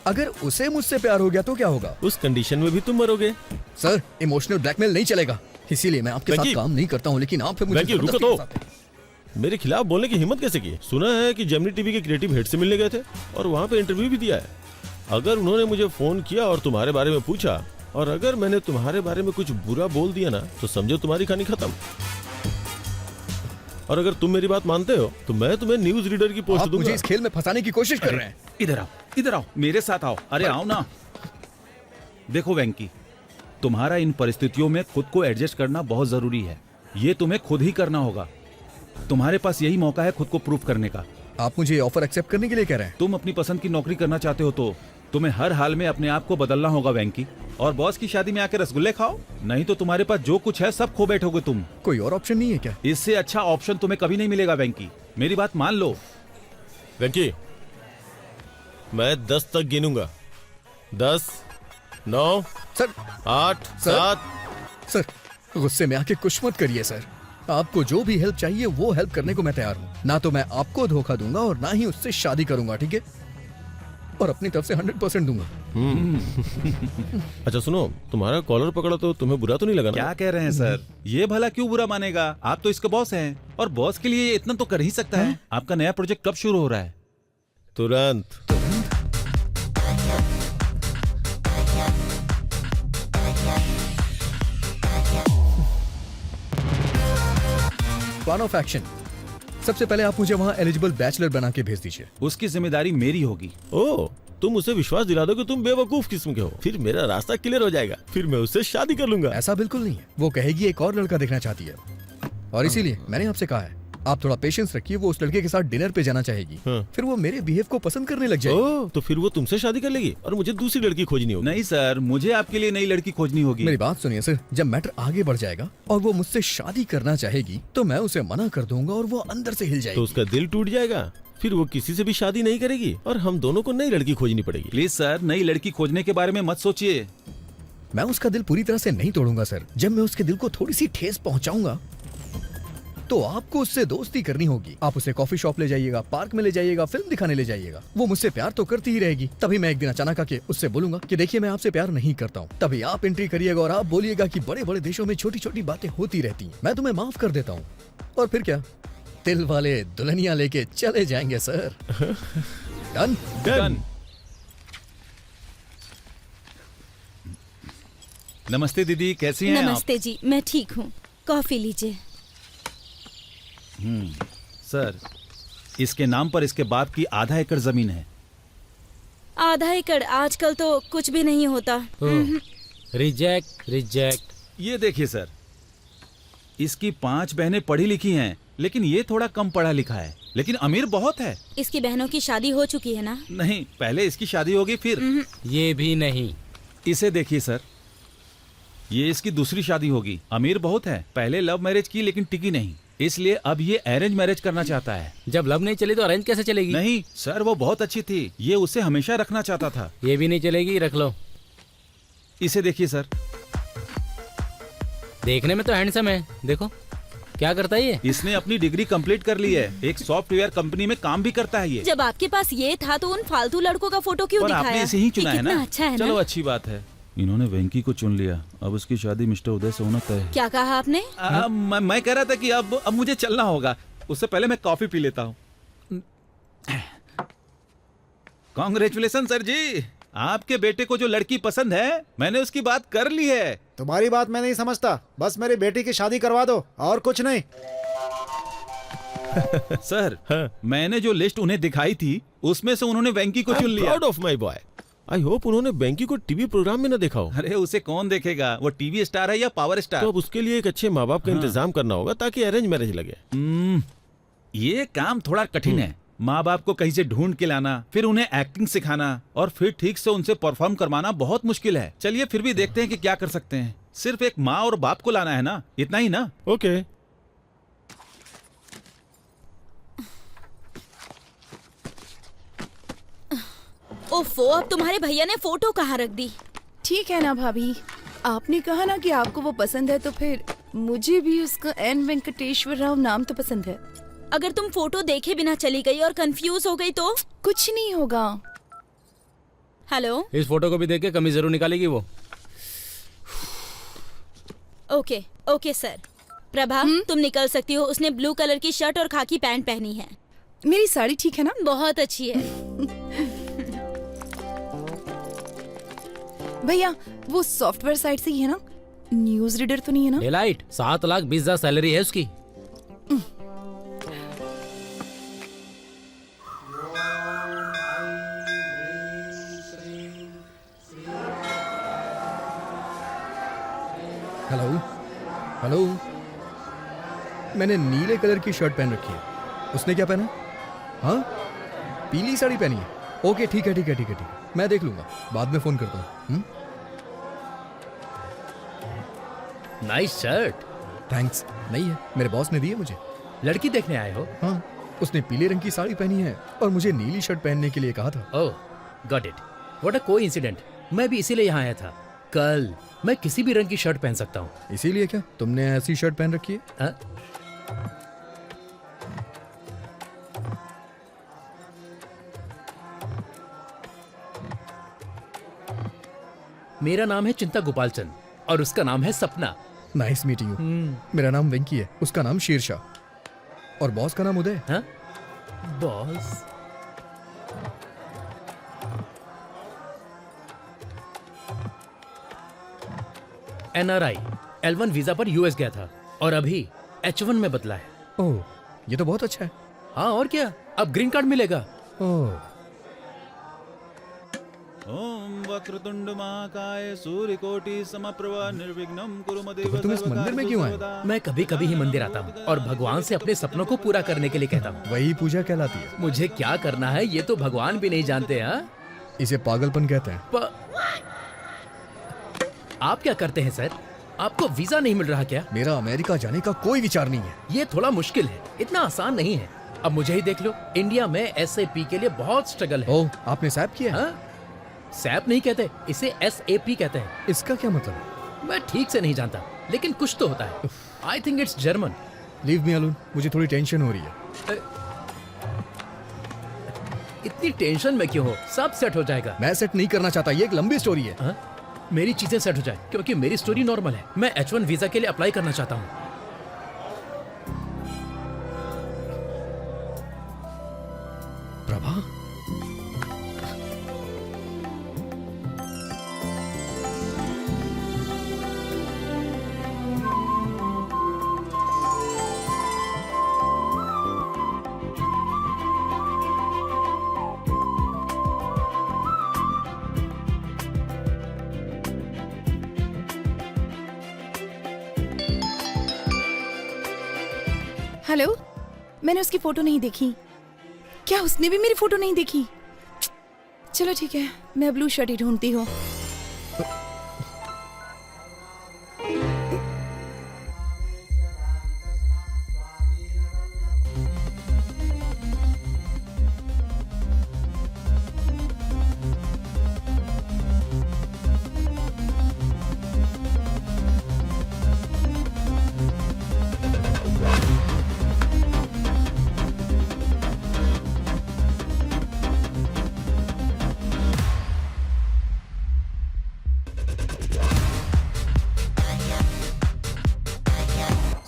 अगर उसे मुझसे प्यार हो गया तो क्या होगा? उस कंडीशन में भी तुम मरोगे। सर, इमोशनल ब्लैकमेल नहीं चलेगा, इसीलिए मैं आपके साथ वेंकी! काम नहीं करता हूँ, लेकिन आप फिर मुझे वेंकी, रुको जबरदस्ती तो। फंसाते हैं। मेरे खिलाफ बोलने की हिम्मत कैसे की? सुना है कि जेमिनी टीवी के क्रिएटिव हेड से मिलने गए थे और वहाँ पे इंटरव्यू भी दिया है। अगर उन्होंने मुझे फोन किया और तुम्हारे बारे में पूछा और अगर मैंने तुम्हारे बारे में कुछ बुरा बोल दिया ना, तो समझो तुम्हारी कहानी खत्म। और अगर तुम मेरी बात मानते हो तो मैं तुम्हें न्यूज रीडर की पोस्ट आप दूंगा। मुझे इस खेल में फंसाने की कोशिश कर रहे हैं। इधर आओ, मेरे साथ आओ। अरे आओ ना। देखो वेंकी, तुम्हारा इन परिस्थितियों में खुद को एडजस्ट करना बहुत जरूरी है। ये तुम्हें खुद ही करना होगा। तुम्हारे पास यही मौका है खुद को प्रूव करने का। आप मुझे ऑफर एक्सेप्ट करने के लिए कह रहे हैं? तुम अपनी पसंद की नौकरी करना चाहते हो तो तुम्हें हर हाल में अपने आप को बदलना होगा वेंकी। और बॉस की शादी में आके रसगुल्ले खाओ, नहीं तो तुम्हारे पास जो कुछ है सब खो बैठोगे तुम। कोई और ऑप्शन नहीं है क्या? इससे अच्छा ऑप्शन तुम्हें कभी नहीं मिलेगा वेंकी, मेरी बात मान लो। वेंकी, मैं 10 तक गिनूंगा। 10, 9, सर, 8, सर। 7। सर, गुस्से में आके कुछ मत करिए सर। आपको जो भी हेल्प चाहिए वो हेल्प करने को मैं तैयार हूँ। ना तो मैं आपको धोखा दूंगा और ना ही उससे शादी करूंगा, ठीक है? और अपनी तरफ से 100% दूंगा। अच्छा सुनो, तुम्हारा कॉलर पकड़ा तो तुम्हें बुरा तो नहीं लगा ना? क्या कह रहे हैं सर? ये भला क्यों बुरा मानेगा? आप तो इसके बॉस हैं और बॉस के लिए इतना तो कर ही सकता है। आपका नया प्रोजेक्ट कब शुरू हो रहा है? तुरंत। Plan of action. सबसे पहले आप मुझे वहाँ एलिजिबल बैचलर बना के भेज दीजिए। उसकी जिम्मेदारी मेरी होगी। ओ, तुम उसे विश्वास दिला दो कि तुम बेवकूफ किस्म के हो, फिर मेरा रास्ता क्लियर हो जाएगा, फिर मैं उससे शादी कर लूंगा। ऐसा बिल्कुल नहीं है। वो कहेगी एक और लड़का देखना चाहती है और इसीलिए मैंने आपसे कहा है आप थोड़ा पेशेंस रखिए। वो उस लड़के के साथ डिनर पे जाना चाहेगी, फिर वो मेरे बिहेव को पसंद करने लग जाएगी। ओह, तो फिर वो तुमसे शादी कर लेगी और मुझे दूसरी लड़की खोजनी होगी। नहीं सर, मुझे आपके लिए नई लड़की खोजनी होगी। मेरी बात सुनिए सर, जब मैटर आगे बढ़ जाएगा और वो मुझसे शादी करना चाहेगी तो मैं उसे मना कर दूंगा और वो अंदर से हिल जाएगी। तो उसका दिल टूट जाएगा, फिर वो किसी से भी शादी नहीं करेगी और हम दोनों को नई लड़की खोजनी पड़ेगी। प्लीज सर, नई लड़की खोजने के बारे में मत सोचिए। मैं उसका दिल पूरी तरह से नहीं तोड़ूंगा सर। जब मैं उसके दिल को थोड़ी सी ठेस पहुंचाऊंगा तो आपको उससे दोस्ती करनी होगी। आप उसे कॉफी शॉप ले जाइएगा, पार्क में ले जाइएगा, फिल्म दिखाने ले जाइएगा। वो मुझसे प्यार तो करती ही रहेगी। तभी मैं एक दिन अचानक आके उससे बोलूंगा कि देखिए मैं आपसे प्यार नहीं करता हूँ। तभी आप एंट्री करिएगा और आप बोलिएगा कि बड़े बड़े देशों में छोटी छोटी बातें होती रहती हैं, मैं तुम्हें माफ कर देता हूँ। और फिर क्या, दिल वाले दुल्हनिया लेके चले जाएंगे सर। डन? डन। नमस्ते दीदी, कैसी हैं आप? नमस्ते जी, मैं ठीक हूँ। कॉफी लीजिए। सर, इसके नाम पर इसके बाप की आधा एकड़ जमीन है। आधा एकड़ आजकल तो कुछ भी नहीं होता। Reject reject. ये देखिए सर, इसकी 5 बहनें पढ़ी लिखी हैं, लेकिन ये थोड़ा कम पढ़ा लिखा है, लेकिन अमीर बहुत है। इसकी बहनों की शादी हो चुकी है ना? नहीं, पहले इसकी शादी होगी फिर। ये भी नहीं। इसे देखिए सर, ये इसकी दूसरी शादी होगी। अमीर बहुत है, पहले लव मैरिज की लेकिन टिकी नहीं, इसलिए अब ये अरेंज मैरिज करना चाहता है। जब लव नहीं चली तो अरेंज कैसे चलेगी? नहीं सर, वो बहुत अच्छी थी, ये उसे हमेशा रखना चाहता था। ये भी नहीं चलेगी, रख लो। इसे देखिए सर, देखने में तो हैंडसम है, देखो क्या करता है ये। इसने अपनी डिग्री कंप्लीट कर ली है, एक सॉफ्टवेयर कंपनी में काम भी करता है ये। जब आपके पास ये था तो उन फालतू लड़कों का फोटो क्यों पर दिखाया? आपने इसे ही चुना ये है ना? कितना अच्छा है चलो ना? अच्छी बात है, इन्होंने वेंकी को चुन लिया। अब उसकी शादी मिस्टर उदय से होना तय है। क्या कहा आपने? मैं कह रहा था कि अब मुझे चलना होगा, उससे पहले मैं कॉफी पी लेता हूँ। कांग्रेचुलेशन सर जी, आपके बेटे को जो लड़की पसंद है मैंने उसकी बात कर ली है। तुम्हारी बात मैं नहीं समझता, बस मेरी बेटी की शादी करवा दो और कुछ नहीं। सर, मैंने जो लिस्ट उन्हें दिखाई थी उसमें से उन्होंने वेंकी को चुन लिया। Proud of my boy. I hope उन्होंने वेंकी को टीवी प्रोग्राम में न देखा हो। अरे उसे कौन देखेगा, वो टीवी स्टार है या पावर स्टार। तो अब उसके लिए एक अच्छे माँ बाप का इंतजाम करना होगा ताकि अरेंज मैरिज लगे। ये काम थोड़ा कठिन है। माँ बाप को कहीं से ढूंढ के लाना, फिर उन्हें एक्टिंग सिखाना और फिर ठीक से उनसे परफॉर्म करवाना बहुत मुश्किल है। चलिए फिर भी देखते हैं कि क्या कर सकते हैं। सिर्फ एक माँ और बाप को लाना है ना, इतना ही ना? ओके। ओफो, अब तुम्हारे भैया ने फोटो कहाँ रख दी? ठीक है ना भाभी, आपने कहा ना कि आपको वो पसंद है, तो फिर मुझे भी उसका एन वेंकटेश्वर राव नाम तो पसंद है। अगर तुम फोटो देखे बिना चली गई और कंफ्यूज हो गई तो? कुछ नहीं होगा। हेलो। इस फोटो को भी देख के कमीज जरूर निकालेगी वो। Okay okay sir. प्रभा तुम निकल सकती हो। उसने ब्लू कलर की शर्ट और खाकी पैंट पहनी है। मेरी साड़ी ठीक है ना? बहुत अच्छी है। भैया वो सॉफ्टवेयर साइट से ही है ना? न्यूज रीडर तो नहीं है ना? डेलाइट 7,20,000 सैलरी है उसकी। Hello hello. मैंने नीले कलर की शर्ट पहन रखी है। उसने क्या पहना? हाँ, पीली साड़ी पहनी है। ओके ठीक है ठीक है ठीक है ठीक है, मैं देख लूंगा, बाद में फोन करता हूँ। Nice shirt. थैंक्स। नहीं है, मेरे बॉस ने दी है मुझे। लड़की देखने आए हो? हाँ, उसने पीले रंग की साड़ी पहनी है और मुझे नीली शर्ट पहनने के लिए कहा था। Oh, got it. What a coincident. मैं भी इसीलिए यहाँ आया था। कल मैं किसी भी रंग की शर्ट पहन सकता हूँ। इसीलिए क्या तुमने ऐसी शर्ट पहन रखी है? हाँ? मेरा नाम है चिंता गोपालचंद और उसका नाम है सपना। Nice meeting you. मेरा नाम वेंकी है, उसका नाम शेरशाह और बॉस का नाम उदय। हाँ? बॉस? NRI L1 वीजा पर यूएस गया था और अभी H1 में बदला है। ओह, ये तो बहुत अच्छा है। हाँ और क्या, अब ग्रीन कार्ड मिलेगा। ओह, ओम वक्रतुंड महाकाय सूर्यकोटि समप्रभा निर्विघ्नं कुरु मदेव तो तुम इस मंदिर में क्यों आए? मैं कभी कभी ही मंदिर आता हूँ और भगवान से अपने सपनों को पूरा करने के लिए कहता हूँ। वही पूजा कहलाती है। मुझे क्या करना है ये तो भगवान भी नहीं जानते। हाँ, इसे पागलपन कहते हैं। आप क्या करते हैं सर? आपको वीजा नहीं मिल रहा क्या? मेरा अमेरिका जाने का कोई विचार नहीं है। ये थोड़ा मुश्किल है, इतना आसान नहीं है। अब मुझे ही देख लो, इंडिया में SAP के लिए बहुत स्ट्रगल है। ओह, आपने सैप किया? हाँ? सैप नहीं कहते, इसे SAP कहते हैं। इसका क्या मतलब? मैं ठीक से नहीं जानता, लेकिन कुछ तो होता है। I think it's German. Leave me alone, मुझे थोड़ी टेंशन हो रही है। इतनी टेंशन में क्यों हो? सब सेट हो जाएगा। मैं सेट नहीं करना चाहता, ये एक लंबी स्टोरी है। हाँ? मेरी चीजें सेट हो जाए, क्योंकि मेरी स्टोरी नॉर्मल है। मैं H1 वीजा के लिए अप्लाई करना चाहता हूँ। प्रभा, हेलो, मैंने उसकी फोटो नहीं देखी। क्या उसने भी मेरी फोटो नहीं देखी? चलो ठीक है, मैं ब्लू शर्ट ही ढूंढती हूँ।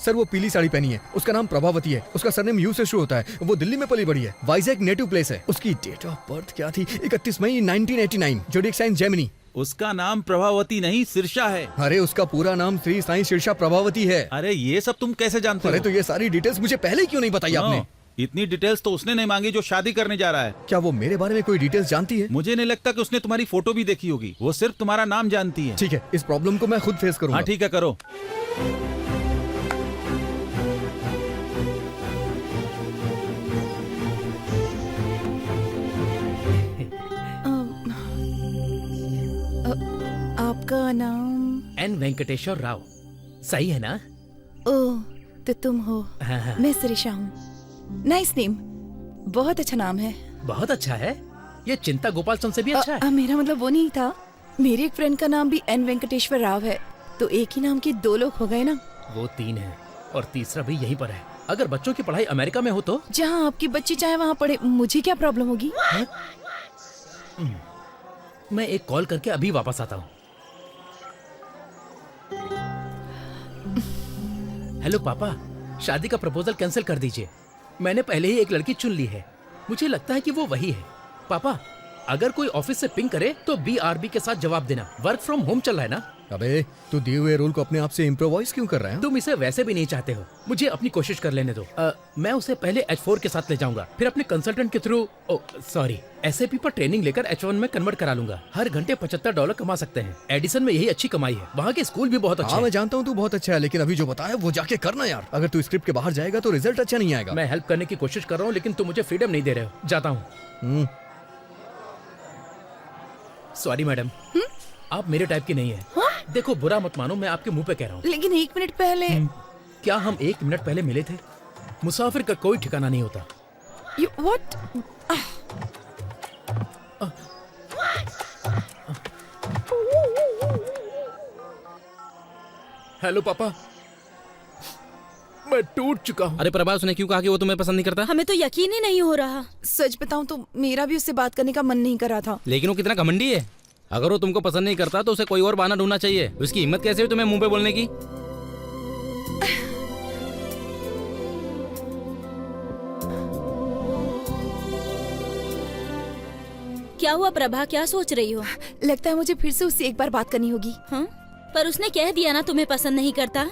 सर वो पीली साड़ी पहनी है, उसका नाम प्रभावती है, उसका सरनेम यू से शुरू होता है, वो दिल्ली में पली बड़ी है, वाइजैक नेटिव प्लेस है। उसकी डेट ऑफ बर्थ क्या थी? 31 मई 1989, जोडिएक साइन जेमिनी। उसका नाम प्रभावती नहीं सिरसा है। अरे उसका पूरा नाम श्री साईं सिरसा प्रभावती है। अरे ये सब तुम कैसे जानते हो? अरे तो ये सारी डिटेल्स मुझे पहले क्यों नहीं बताई आपने? इतनी डिटेल्स तो उसने नहीं मांगी जो शादी करने जा रहा है। क्या वो मेरे बारे में कोई डिटेल्स जानती है? मुझे नहीं लगता कि उसने तुम्हारी फोटो भी देखी होगी। वो सिर्फ तुम्हारा नाम जानती है। ठीक है, इस प्रॉब्लम को मैं खुद फेस करूंगा। हाँ ठीक है, करो। आपका नाम? N वेंकटेश्वर राव। सही है ना? ओह, तो तुम हो। हाँ, हाँ। मैं सिरिशा हूँ। नाइस नेम, बहुत अच्छा नाम है। बहुत अच्छा है। ये चिंता गोपाल चंद से भी अच्छा है। मेरा मतलब वो नहीं था। मेरी एक फ्रेंड का नाम भी N वेंकटेश्वर राव है, तो एक ही नाम के दो लोग हो गए ना। वो 3 है और तीसरा भी यहीं पर है। अगर बच्चों की पढ़ाई अमेरिका में हो तो? जहाँ आपकी बच्ची चाहे वहाँ पढ़े, मुझे क्या प्रॉब्लम होगी? मैं एक कॉल करके अभी वापस आता हूँ। हेलो पापा, शादी का प्रपोजल कैंसिल कर दीजिए। मैंने पहले ही एक लड़की चुन ली है। मुझे लगता है कि वो वही है। पापा, अगर कोई ऑफिस से पिंग करे तो BRB के साथ जवाब देना। वर्क फ्रॉम होम चल रहा है ना। अबे तू दिए हुए रोल को अपने आप से इम्प्रोवाइज क्यों कर रहा है? तुम इसे वैसे भी नहीं चाहते हो। मुझे अपनी कोशिश कर लेने दो। मैं उसे पहले H4 के साथ ले जाऊंगा, फिर अपने कंसल्टेंट के थ्रू सॉरी SAP पर ट्रेनिंग लेकर H1 में कन्वर्ट करा लूंगा। हर घंटे $75 कमा सकते हैं। एडिसन में यही अच्छी कमाई है। वहाँ के स्कूल भी बहुत अच्छे हैं। मैं जानता हूँ तू बहुत अच्छा है, लेकिन अभी जो बताया वो जाके करना यार। अगर तू स्क्रिप्ट के बाहर जाएगा तो रिजल्ट अच्छा नहीं आएगा। मैं हेल्प करने की कोशिश कर रहा हूँ, लेकिन तुम मुझे फ्रीडम नहीं दे रहे हो। जाता हूँ। सॉरी मैडम, आप मेरे टाइप की नहीं है। देखो, बुरा मत मानो, मैं आपके मुंह पे कह रहा हूँ। लेकिन 1 मिनट पहले क्या हम 1 मिनट पहले मिले थे? मुसाफिर का कोई ठिकाना नहीं होता। व्हाट? हेलो पापा, मैं टूट चुका हूँ। अरे प्रभा, उसने क्यों कहा कि वो तुम्हें पसंद नहीं करता? हमें तो यकीन ही नहीं हो रहा। सच बताऊं तो मेरा भी उससे बात करने का मन नहीं कर रहा था। लेकिन वो कितना घमंडी है। अगर वो तुमको पसंद नहीं करता तो उसे कोई और बहाना ढूंढना चाहिए। उसकी हिम्मत कैसे हुई तुम्हें मुंह पे बोलने की? क्या हुआ प्रभा, क्या सोच रही हो? लगता है मुझे फिर से उससे एक बार बात करनी होगी। हाँ? पर उसने कह दिया ना तुम्हें पसंद नहीं करता।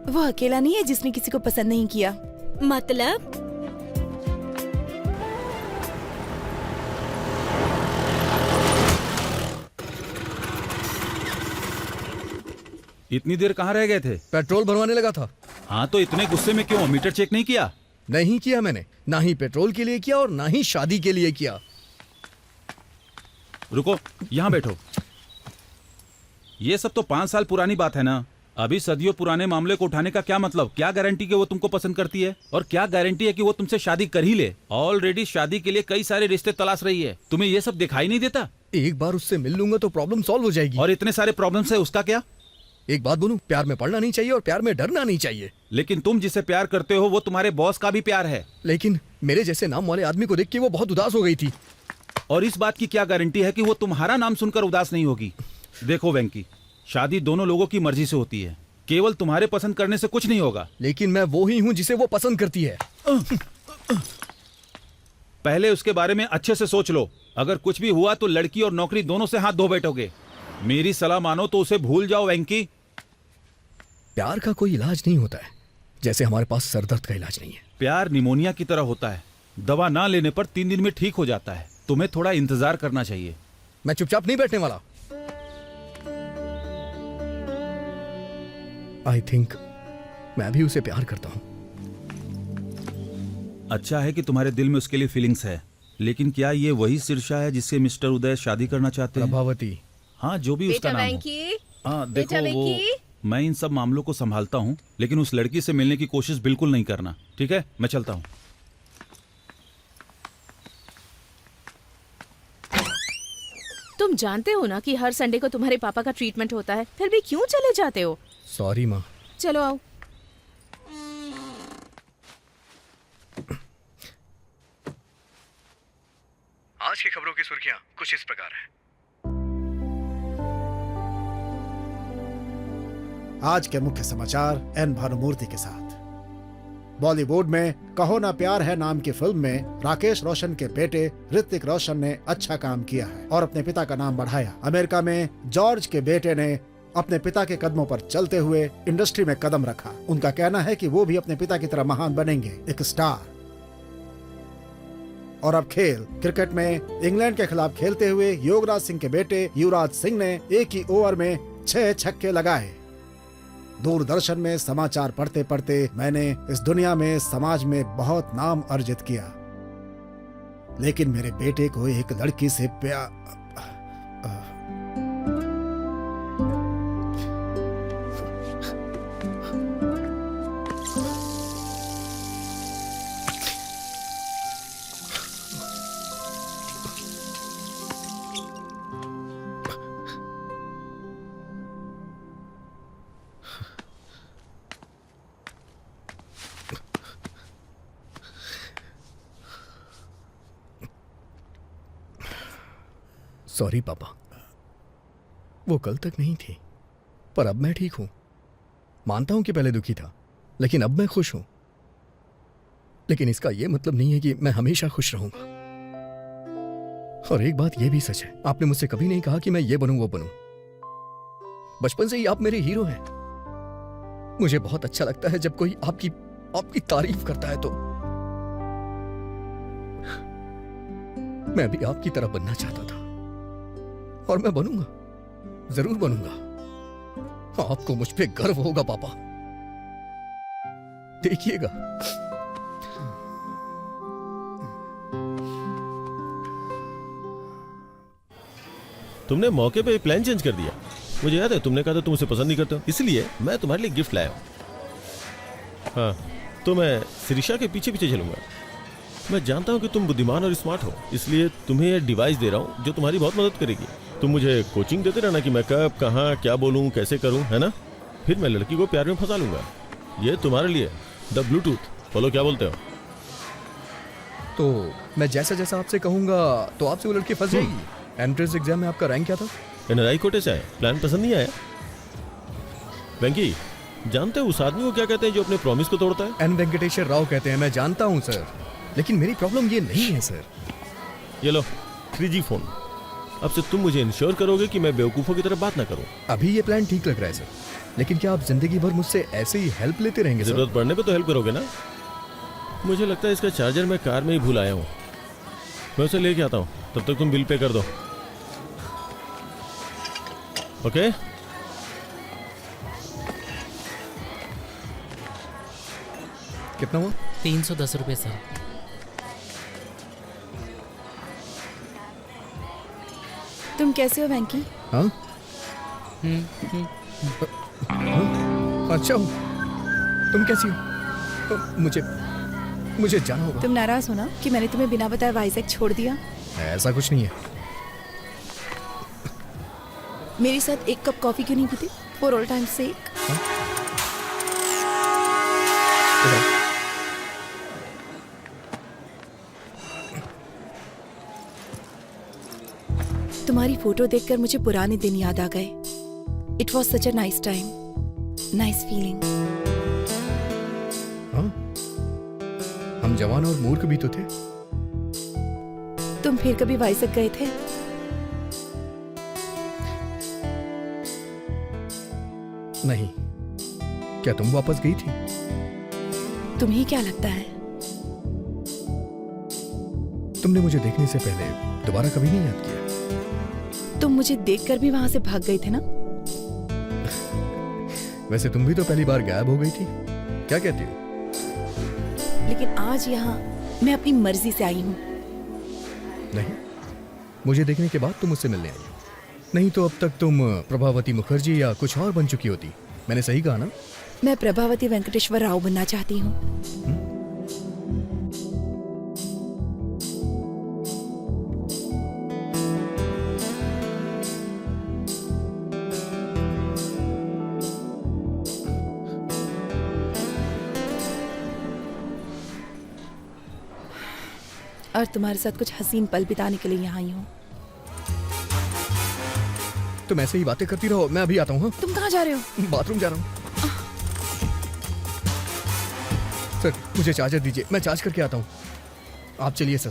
वो अकेला नहीं है जिसने किसी को पसंद नहीं किया। मतलब? इतनी देर कहाँ रह गए थे? पेट्रोल भरवाने लगा था। हाँ, तो इतने गुस्से में क्यों? मीटर चेक नहीं किया? नहीं किया मैंने, ना ही पेट्रोल के लिए किया और ना ही शादी के लिए किया। रुको, यहाँ बैठो। ये सब तो 5 साल पुरानी बात है ना। अभी सदियों पुराने मामले को उठाने का क्या मतलब? क्या गारंटी कि वो तुमको पसंद करती है? और क्या गारंटी है कि वो तुमसे शादी कर ही ले? ऑलरेडी शादी के लिए कई सारे रिश्ते तलाश रही है। तुम्हें ये सब दिखाई नहीं देता? एक बार उससे मिल लूंगा तो प्रॉब्लम सॉल्व हो जाएगी। और इतने सारे प्रॉब्लम्स है, उसका क्या? एक बात बोलूं, प्यार में पड़ना नहीं चाहिए और प्यार में डरना नहीं चाहिए। लेकिन तुम जिसे प्यार करते हो वो तुम्हारे बॉस का भी प्यार है। लेकिन मेरे जैसे नाम वाले आदमी को देख के वो बहुत उदास हो गई थी। और इस बात की क्या गारंटी है कि वो तुम्हारा नाम सुनकर उदास नहीं होगी? देखो वेंकी, शादी दोनों लोगों की मर्जी से होती है। केवल तुम्हारे पसंद करने से कुछ नहीं होगा। लेकिन मैं वो ही हूँ जिसे वो पसंद करती है। पहले उसके बारे में अच्छे से सोच लो। अगर कुछ भी हुआ तो लड़की और नौकरी दोनों से हाथ धो बैठोगे। मेरी सलाह मानो तो उसे भूल जाओ वेंकी। प्यार का कोई इलाज नहीं होता है, जैसे हमारे पास सरदर्द का इलाज नहीं है। प्यार निमोनिया की तरह होता है। दवा ना लेने पर 3 दिन में ठीक हो जाता है। तुम्हें थोड़ा इंतजार करना चाहिए। मैं चुपचाप नहीं बैठने वाला। आई थिंक मैं भी उसे प्यार करता हूँ। अच्छा है कि तुम्हारे दिल में उसके लिए फीलिंग्स है, लेकिन क्या ये वही शीर्षा है जिससे मिस्टर उदय शादी करना चाहते हैं? प्रभावती। हाँ, जो भी उसका नाम हो। हाँ देखो, वो मैं इन सब मामलों को संभालता हूँ, लेकिन उस लड़की से मिलने की कोशिश बिल्कुल नहीं करना, ठीक है? मैं चलता हूँ। तुम जानते हो ना कि हर संडे को तुम्हारे पापा का ट्रीटमेंट होता है, फिर भी क्यों चले जाते हो? सॉरी माँ। चलो आओ। आज की खबरों की सुर्खियां कुछ इस प्रकार हैं। आज के मुख्य समाचार एन भानुमूर्ति के साथ। बॉलीवुड में कहो ना प्यार है नाम की फिल्म में राकेश रोशन के बेटे ऋतिक रोशन ने अच्छा काम किया है और अपने पिता का नाम बढ़ाया। अमेरिका में जॉर्ज के बेटे ने अपने पिता के कदमों पर चलते हुए इंडस्ट्री में कदम रखा। उनका कहना है कि वो भी अपने पिता की तरह महान बनेंगे, एक स्टार। और अब खेल। क्रिकेट में इंग्लैंड के खिलाफ खेलते हुए योगराज सिंह के बेटे युवराज सिंह ने एक ही ओवर में 6 छक्के लगाए। दूरदर्शन में समाचार पढ़ते पढ़ते मैंने इस दुनिया में समाज में बहुत नाम अर्जित किया, लेकिन मेरे बेटे को एक लड़की से प्यार। सॉरी पापा, वो कल तक नहीं थी, पर अब मैं ठीक हूं। मानता हूं कि पहले दुखी था, लेकिन अब मैं खुश हूं। लेकिन इसका यह मतलब नहीं है कि मैं हमेशा खुश रहूंगा। और एक बात यह भी सच है, आपने मुझसे कभी नहीं कहा कि मैं ये बनूं वो बनूं। बचपन से ही आप मेरे हीरो हैं। मुझे बहुत अच्छा लगता है जब कोई आपकी तारीफ करता है। तो मैं भी आपकी तरह बनना चाहता था, और मैं बनूंगा, जरूर बनूंगा। आपको मुझ पे गर्व होगा पापा, देखिएगा। तुमने मौके पे प्लान चेंज कर दिया। मुझे याद है तुमने कहा था तुम उसे पसंद नहीं करते हो, इसलिए मैं तुम्हारे लिए गिफ्ट लाया हूं। हाँ, तो मैं शिरीषा के पीछे पीछे चलूंगा। मैं जानता हूं कि तुम बुद्धिमान और स्मार्ट हो, इसलिए तुम्हें यह डिवाइस दे रहा हूं जो तुम्हारी बहुत मदद करेगी। तुम मुझे कोचिंग देते रहना कि मैं कब, कहाँ, क्या बोलूं, कैसे करूं, है ना? फिर मैं लड़की को प्यार में फंसा लूंगा। ये तुम्हारे लिए द ब्लूटूथ। बोलो क्या बोलते हो? तो मैं जैसा जैसा आपसे कहूंगा तो आपसे वो लड़की फंस जाएगी। एंट्रेंस एग्जाम में आपका रैंक क्या था? एनआरआई कोटे से आए। प्लान पसंद नहीं आया? वेंकी, जानते हो उस आदमी को क्या कहते हैं जो अपने प्रॉमिस को तोड़ता है? एन वेंकटेश्वर राव कहते हैं। मैं जानता हूं सर, लेकिन मेरी प्रॉब्लम ये नहीं है सर। ये लो 3G फोन। अब से तुम मुझे इंश्योर करोगे कि मैं बेवकूफों की तरह बात ना करूं। अभी ये प्लान ठीक लग रहा है सर, लेकिन क्या आप जिंदगी भर मुझसे ऐसे ही हेल्प लेते रहेंगे सर? जरूरत पड़ने पे तो हेल्प करोगे ना? मुझे लगता है इसका चार्जर मैं कार में ही भूल आया हूँ। मैं उसे लेके आता हूँ, तब तक तुम बिल पे कर दो। ओके? कितना हुआ? 310 रुपए सर। तुम कैसे हो वेंकी? हाँ? अच्छा हूँ। तुम कैसी हो? मुझे जाना होगा। तुम नाराज हो ना कि मैंने तुम्हें बिना बताए वाइजैक छोड़ दिया? ऐसा कुछ नहीं है। मेरे साथ एक कप कॉफी क्यों नहीं पीते? फॉर ऑल टाइम सेक। तुम्हारी फोटो देखकर मुझे पुराने दिन याद आ गए। It was such a nice time, nice feeling. हम जवान और मूर्ख भी तो थे। तुम फिर कभी वाइजैक गए थे? नहीं। क्या तुम वापस गई थी? तुम्हें क्या लगता है? तुमने मुझे देखने से पहले दोबारा कभी नहीं याद किया। तुम मुझे देखकर भी वहां से भाग गए थे ना? वैसे तुम भी तो पहली बार गायब हो गई थी। क्या कहती हो? लेकिन आज यहाँ मैं अपनी मर्जी से आई हूँ। नहीं, मुझे देखने के बाद तुम मुझसे मिलने आई हो। नहीं तो अब तक तुम प्रभावती मुखर्जी या कुछ और बन चुकी होती। मैंने सही कहा ना? मैं प्रभावती वेंकटेश्वर राव बनना चाहती हूँ। और तुम्हारे साथ कुछ हसीन पल बिताने के लिए यहाँ आई हूँ। तुम ऐसे ही बातें करती रहो, मैं अभी आता हूँ। तुम कहाँ जा रहे हो? बाथरूम जा रहा हूँ। सर मुझे चार्जर दीजिए, मैं चार्ज करके आता हूँ। आप चलिए सर।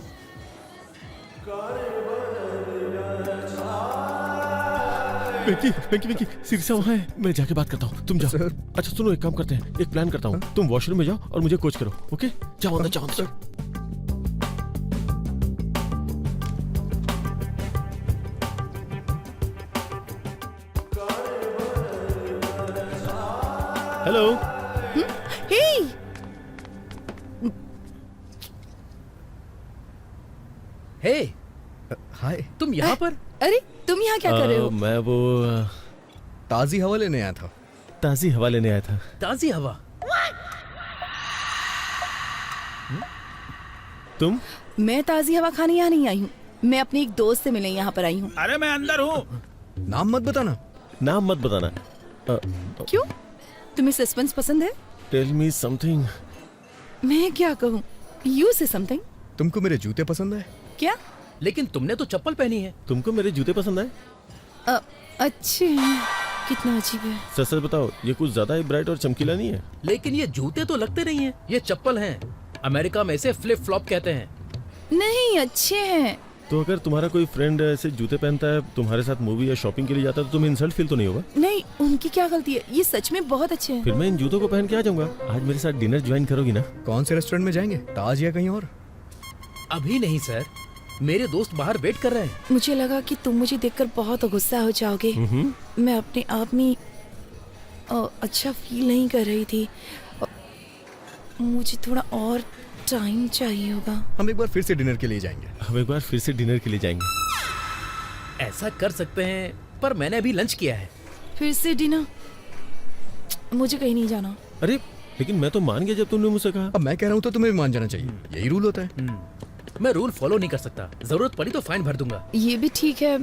वेंकी, शिरीषा वहाँ है। मैं जाके बात करता हूँ, तुम जाओ। सर। अच्छा सुनो, एक काम करते हैं, एक प्लान करता हूँ। तुम वॉशरूम में जाओ और मुझे कोच करो। ओके? जाओ अंदर, जाओ अंदर। हेलो। हे, हे, हाय। तुम यहाँ पर? अरे तुम यहाँ क्या कर रहे हो? मैं वो ताजी हवा लेने आया था। ताजी हवा लेने आया था। ताजी हवा? तुम? मैं ताजी हवा खाने यहाँ नहीं आई हूँ। मैं अपने एक दोस्त से मिलने यहाँ पर आई हूँ। अरे मैं अंदर हूँ। नाम मत बताना। नाम मत बताना। क्यों? तुम्हें सस्पेंस पसंद है? Tell me something. मैं क्या कहूँ? यू से समथिंग। तुमको मेरे जूते पसंद है? क्या? लेकिन तुमने तो चप्पल पहनी है। तुमको मेरे जूते पसंद आए? अच्छे हैं। कितना अजीब है। सच सच बताओ, ये कुछ ज्यादा ही ब्राइट और चमकीला नहीं है? लेकिन ये जूते तो लगते नहीं है, ये चप्पल हैं। अमेरिका में इसे फ्लिप फ्लॉप कहते हैं। नहीं, अच्छे हैं। तो अगर तुम्हारा कोई फ्रेंड ऐसे जूते पहनता है, तुम्हारे साथ मूवी या शॉपिंग के लिए जाता है, तो तुम्हें इंसल्ट फील तो नहीं होगा? नहीं, उनकी क्या गलती है, ये सच में बहुत अच्छे हैं। फिर मैं इन जूतों को पहन के आ जाऊंगा। आज मेरे साथ डिनर ज्वाइन करोगी ना? कौन से रेस्टोरेंट में जाएंगे, ताज या कहीं और? अभी नहीं सर, मेरे दोस्त बाहर वेट कर रहे हैं। मुझे लगा कि तुम मुझे देखकर बहुत गुस्सा हो जाओगे। मैं अपने आप में अच्छा फील नहीं कर रही थी। मुझे थोड़ा और टाइम चाहिए होगा। हम एक बार फिर से डिनर के लिए जाएंगे। हम एक बार फिर से डिनर के लिए जाएंगे। ऐसा कर सकते हैं, पर मैंने अभी लंच किया है। फिर से डिनर? मुझे कहीं नहीं जाना। अरे लेकिन मैं तो मान गया जब तुमने मुझसे कहा। अब मैं कह रहा हूँ तो तुम्हें भी मान जाना चाहिए, यही रूल होता है। मैं रूल फॉलो नहीं कर सकता, जरूरत पड़ी तो फाइन भर दूंगा। ये भी ठीक है,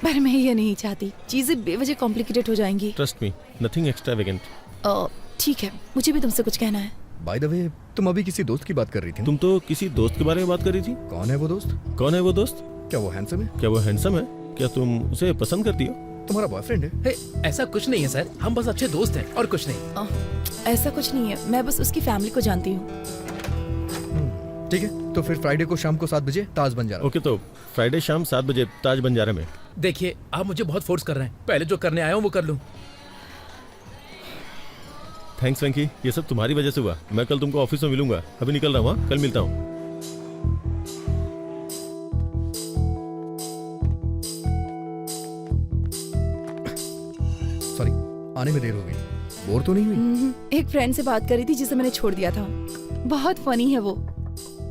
पर मैं ये नहीं चाहती, चीजें बेवजह कॉम्प्लिकेटेड हो जाएंगी। Trust me, nothing extravagant. ठीक है, मुझे भी तुमसे कुछ कहना है। बाय द वे, तुम अभी किसी दोस्त की बात कर रही थी। तुम तो किसी दोस्त के बारे में बात कर रही थी। कौन है वो दोस्त? कौन है वो दोस्त? क्या वो हैंडसम है? क्या वो हैंडसम है? क्या तुम उसे पसंद करती हो? तुम्हारा बॉयफ्रेंड है? ऐसा कुछ नहीं है सर, हम बस अच्छे दोस्त हैं और कुछ नहीं। ऐसा कुछ नहीं है, मैं बस उसकी फैमिली को जानती हूँ। ठीक है, तो फिर फ्राइडे को शाम को 7 बजे ताज बंजारा। ओके, तो फ्राइडे शाम 7 बजे ताज बंजारा में। देखिए, आप मुझे बहुत फोर्स कर रहे हैं, पहले जो करने आया हूँ वो कर लूँ। थैंक्स वेंकी, ये सब तुम्हारी वजह से हुआ। मैं कल तुमको ऑफिस में मिलूंगा। अभी निकल रहा हूँ, कल मिलता हूँ। सॉरी, आने में देर हो गई। बोर तो नहीं हुई? एक फ्रेंड से बात कर रही थी जिसे मैंने छोड़ दिया था। बहुत फनी है वो।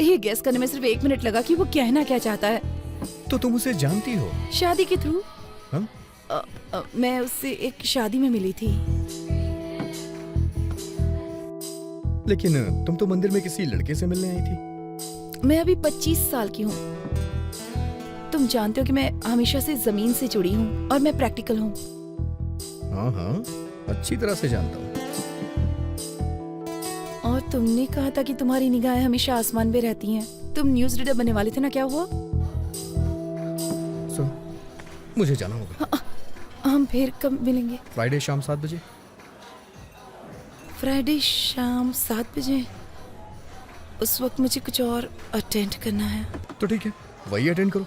ये गेस करने में सिर्फ 1 मिनट लगा कि वो कहना क्या चाहता है। तो तुम उसे जानती हो? शादी के थ्रू। हाँ? मैं उससे एक शादी में मिली थी। लेकिन तुम तो मंदिर में किसी लड़के से मिलने आई थी। मैं अभी 25 साल की हूँ। तुम जानते हो कि मैं हमेशा से जमीन से जुड़ी हूँ और मैं प्रैक्टिकल हूँ। हाँ हाँ, अच्छी तरह से जानता हूँ। और तुमने कहा था कि तुम्हारी निगाहें हमेशा आसमान पे रहती हैं। तुम न्यूज़ रीडर बनने वाले थे ना, क्या हुआ? मुझे जाना होगा। हम फिर कब मिलेंगे? फ्राइडे शाम 7 बजे। फ्राइडे शाम 7 बजे? उस वक्त मुझे कुछ और अटेंड करना है। तो ठीक है, वही अटेंड करो।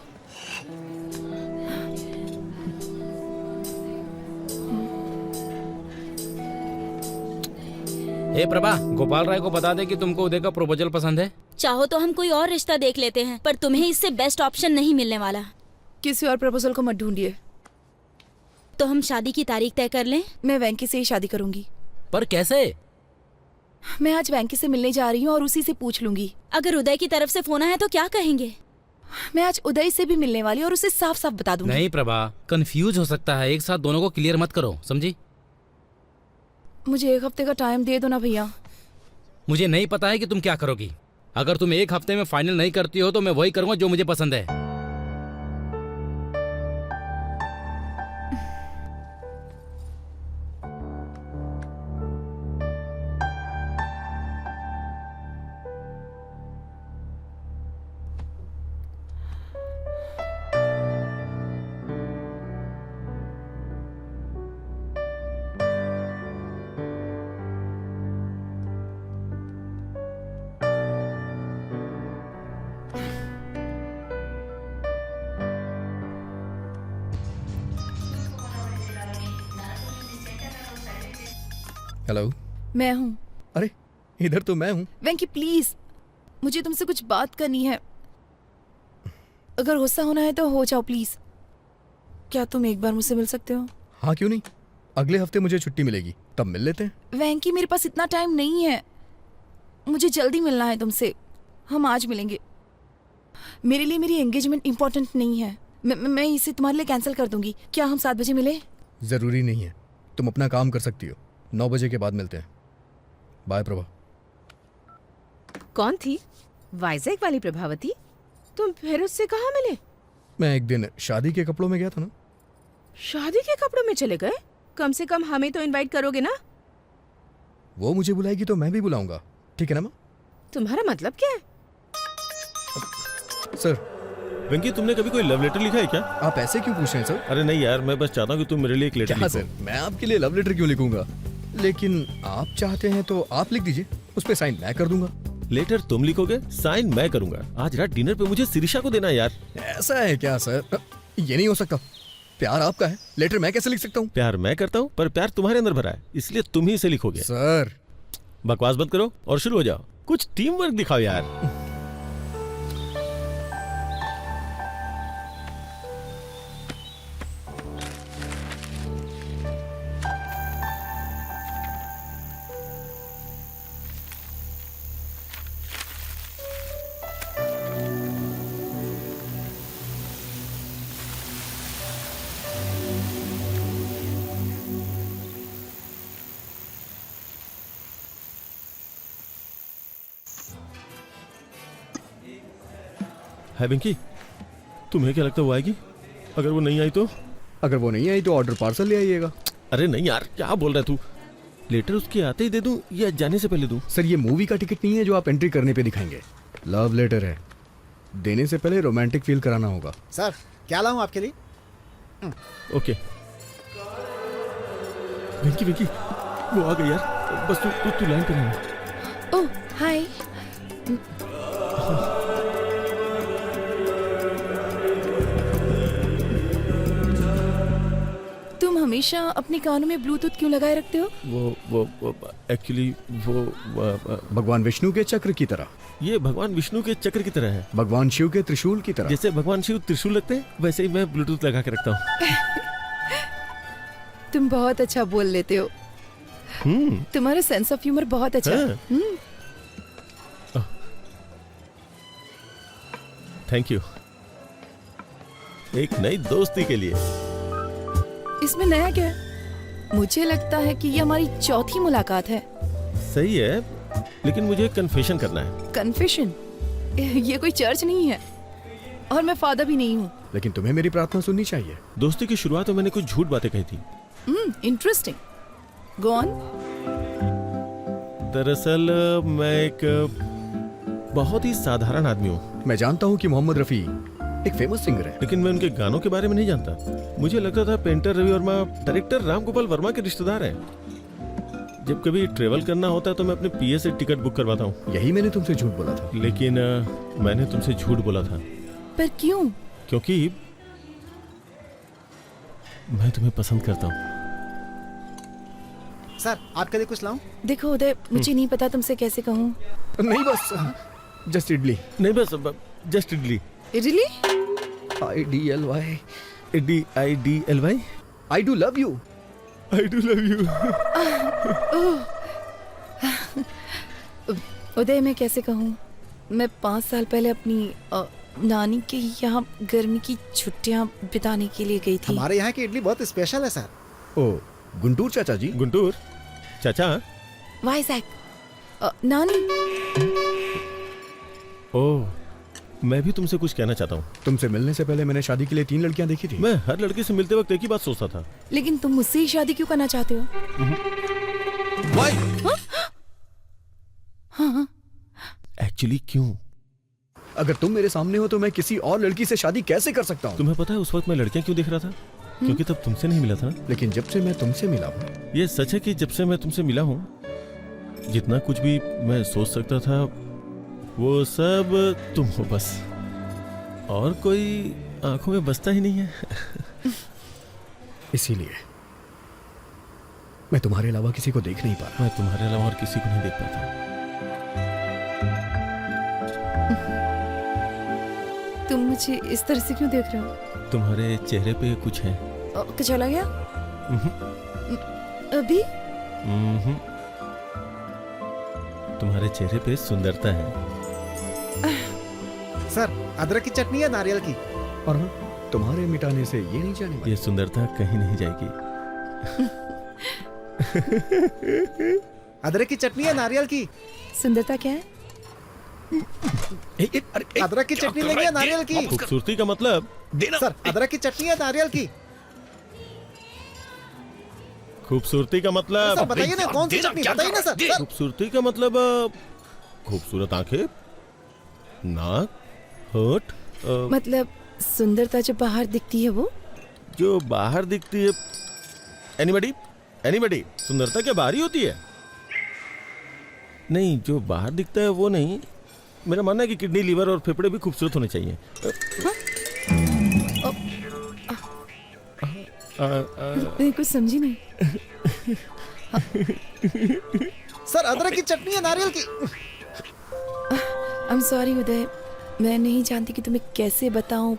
हे प्रभा, गोपाल राय को बता दे कि तुमको उदय का प्रपोजल पसंद है। चाहो तो हम कोई और रिश्ता देख लेते हैं, पर तुम्हें इससे बेस्ट ऑप्शन नहीं मिलने वाला। किसी और प्रपोजल को मत ढूंढिए। तो हम शादी की तारीख तय कर लें? मैं वेंकी से ही शादी करूंगी। पर कैसे? मैं आज वेंकी से मिलने जा रही हूँ और उसी से पूछ लूंगी। अगर उदय की तरफ से फोन आया तो क्या कहेंगे? मैं आज उदय से भी मिलने वाली और उसे साफ साफ बता दूंगी। नहीं प्रभा, कंफ्यूज हो सकता है। एक साथ दोनों को क्लियर मत करो, समझी? मुझे 1 हफ्ते का टाइम दे दो ना भैया। मुझे नहीं पता है कि तुम क्या करोगी। अगर तुम 1 हफ्ते में फाइनल नहीं करती हो तो मैं वही करूंगा जो मुझे पसंद है। हेलो, मैं हूँ। अरे इधर तो मैं हूँ। वेंकी प्लीज, मुझे तुमसे कुछ बात करनी है। अगर गुस्सा होना है तो हो जाओ प्लीज। क्या तुम एक बार मुझसे मिल सकते हो? हाँ क्यों नहीं, अगले हफ्ते मुझे छुट्टी मिलेगी, तब मिल लेते हैं। वेंकी मेरे पास इतना टाइम नहीं है, मुझे जल्दी मिलना है तुमसे। हम आज मिलेंगे। मेरे लिए मेरी एंगेजमेंट इम्पोर्टेंट नहीं है। मैं इसे तुम्हारे लिए कैंसिल कर दूंगी। क्या हम 7 बजे मिले? जरूरी नहीं है, तुम अपना काम कर सकती हो। 9 बजे के बाद मिलते हैं। बाय प्रभा। कौन थी? वाइजैक वाली प्रभावती? तुम फिर उससे कहाँ मिले? मैं एक दिन शादी के कपड़ों में गया था ना। शादी के कपड़ों में चले गए? कम से कम हमें तो इनवाइट करोगे ना? वो मुझे बुलाएगी तो मैं भी बुलाऊंगा, ठीक है ना माँ? तुम्हारा मतलब क्या है? सर, वेंकी, तुमने कभी कोई लव लेटर लिखा है क्या? आप ऐसे क्यों पूछ रहे हैं सर? अरे नहीं यार, मैं बस चाहता हूँ कि तुम मेरे लिए एक लेटर क्या लिखो। सर, मैं आपके लिए लव लेटर क्यों लिखूंगा? लेकिन आप चाहते हैं तो आप लिख दीजिए, उस पे साइन मैं कर दूंगा। लेटर तुम लिखोगे, साइन मैं करूंगा। आज रात डिनर पे मुझे शिरीषा को देना है यार। ऐसा है क्या सर? ये नहीं हो सकता। प्यार आपका है, लेटर मैं कैसे लिख सकता हूँ? प्यार मैं करता हूँ, पर प्यार तुम्हारे अंदर भरा है, इसलिए तुम ही इसे लिखोगे। सर बकवास बंद करो और शुरू हो जाओ। कुछ टीम वर्क दिखाओ यार। है पिंकी, तुम्हें क्या लगता है वो आएगी? अगर वो नहीं आई तो? अगर वो नहीं आई तो ऑर्डर पार्सल ले आइएगा। अरे नहीं यार, क्या बोल रहा है तू? लेटर उसके आते ही दे दूं या जाने से पहले दूं? सर ये मूवी का टिकट नहीं है जो आप एंट्री करने पे दिखाएंगे। लव लेटर है, देने से पहले रोमांटिक फील कराना होगा। सर क्या लाऊं आपके लिए? ओके। पिंकी पिंकी, वो आ गई यार। बस तू लाइन पे रहना। ओह हाय। तुम हमेशा अपने कानों में ब्लूटूथ क्यों लगाए रखते हो? वो एक्चुअली वो भगवान विष्णु के चक्र की तरह। ये भगवान विष्णु के चक्र की तरह है। भगवान शिव के त्रिशूल की तरह। जैसे भगवान शिव त्रिशूल रखते हैं, वैसे ही मैं ब्लूटूथ लगा के रखता हूँ। तुम बहुत अच्छा बोल लेते हो। तुम्हारा सेंस ऑफ ह्यूमर बहुत अच्छा है। Thank you. एक नई दोस्ती के लिए। इसमें नया क्या है? मुझे लगता है कि ये हमारी चौथी मुलाकात है। सही है, लेकिन मुझे कन्फेशन करना है। कन्फेशन? ये कोई चर्च नहीं है और मैं फादर भी नहीं हूँ। लेकिन तुम्हें मेरी प्रार्थना सुननी चाहिए। दोस्ती की शुरुआत में मैंने कुछ झूठ बातें कही थी। इंटरेस्टिंग। Go on. दरअसल मैं एक बहुत ही साधारण आदमी हूँ। मैं जानता हूँ कि मोहम्मद रफी एक फेमस सिंगर है, लेकिन मैं उनके गानों के बारे में नहीं जानता। मुझे लगता था पेंटर रवि वर्मा डायरेक्टर राम गोपाल वर्मा के रिश्तेदार हैं। जब कभी ट्रेवल करना होता है तो मैं अपने पीए से टिकट बुक करवाता हूँ। यही मैंने तुमसे झूठ बोला था। लेकिन मैंने तुमसे झूठ बोला था। पर क्यों? क्योंकि मैं तुम्हें पसंद करता हूँ। सर आपके लिए कुछ लाऊं? देखो उदय, मुझे नहीं पता तुमसे कैसे कहूँ। नहीं बस जस्ट इडली। नहीं बस just idli. Idli? IDLY। IDLY। I do love you। I do love you। उदय मैं कैसे कहूँ? मैं 5 साल पहले अपनी नानी के यहाँ गर्मी की छुट्टियाँ बिताने के लिए गई थी। हमारे यहाँ की इडली बहुत स्पेशल है सर। ओ गुंटूर चाचा जी। गुंटूर चाचा? वाइजैक। नानी। ओह, मैं भी तुमसे कुछ कहना चाहता हूँ। तुमसे मिलने से पहले मैंने शादी के लिए 3 लड़कियां देखी थी। मैं हर लड़की से मिलते वक्त एक ही बात सोचता था। लेकिन तुम मुझसे ही शादी क्यों करना चाहते हो? हाँ? एक्चुअली क्यों? अगर तुम मेरे सामने हो तो मैं किसी और लड़की से शादी कैसे कर सकता हूँ? तुम्हें पता है उस वक्त मैं लड़कियां क्यों देख रहा था? क्योंकि तब तुमसे नहीं मिला था। लेकिन जब से मैं तुमसे मिला हूँ। ये सच है कि जब से मैं तुमसे मिला हूँ, जितना कुछ भी मैं सोच सकता था वो सब तुम हो बस। और कोई आंखों में बसता ही नहीं है। इसीलिए मैं तुम्हारे अलावा किसी को देख नहीं पा रहा। मैं तुम्हारे अलावा और किसी को नहीं देख पाता। तुम मुझे इस तरह से क्यों देख रहे हो? तुम्हारे चेहरे पे कुछ है। चला गया? अभी? तुम्हारे चेहरे पे सुंदरता है। सर अदरक की चटनी है नारियल की? और हाँ, तुम्हारे मिटाने से ये नहीं जाने वाली। ये सुंदरता कहीं नहीं जाएगी। अदरक की चटनी है नारियल की? सुंदरता क्या है? अदरक की चटनी लेंगे या नारियल की? खूबसूरती का मतलब? सर अदरक की चटनी है नारियल की? खूबसूरती का मतलब? सर बताइए ना कौन सी चटनी, बताइए ना सर। खूबसूरती का मतलब खूबसूरत आंखें, नाक, होठ। मतलब सुंदरता जो बाहर दिखती है वो? जो बाहर दिखती है। एनीबडी एनीबडी, सुंदरता क्या बाहर ही होती है? नहीं, जो बाहर दिखता है वो नहीं। मेरा मानना है कि किडनी, लीवर और फेफड़े भी खूबसूरत होने चाहिए। मैं कुछ समझी नहीं। सर अदरक की चटनी है नारियल की। आई एम सॉरी उदय, मैं नहीं जानती कि तुम्हें कैसे बताऊं।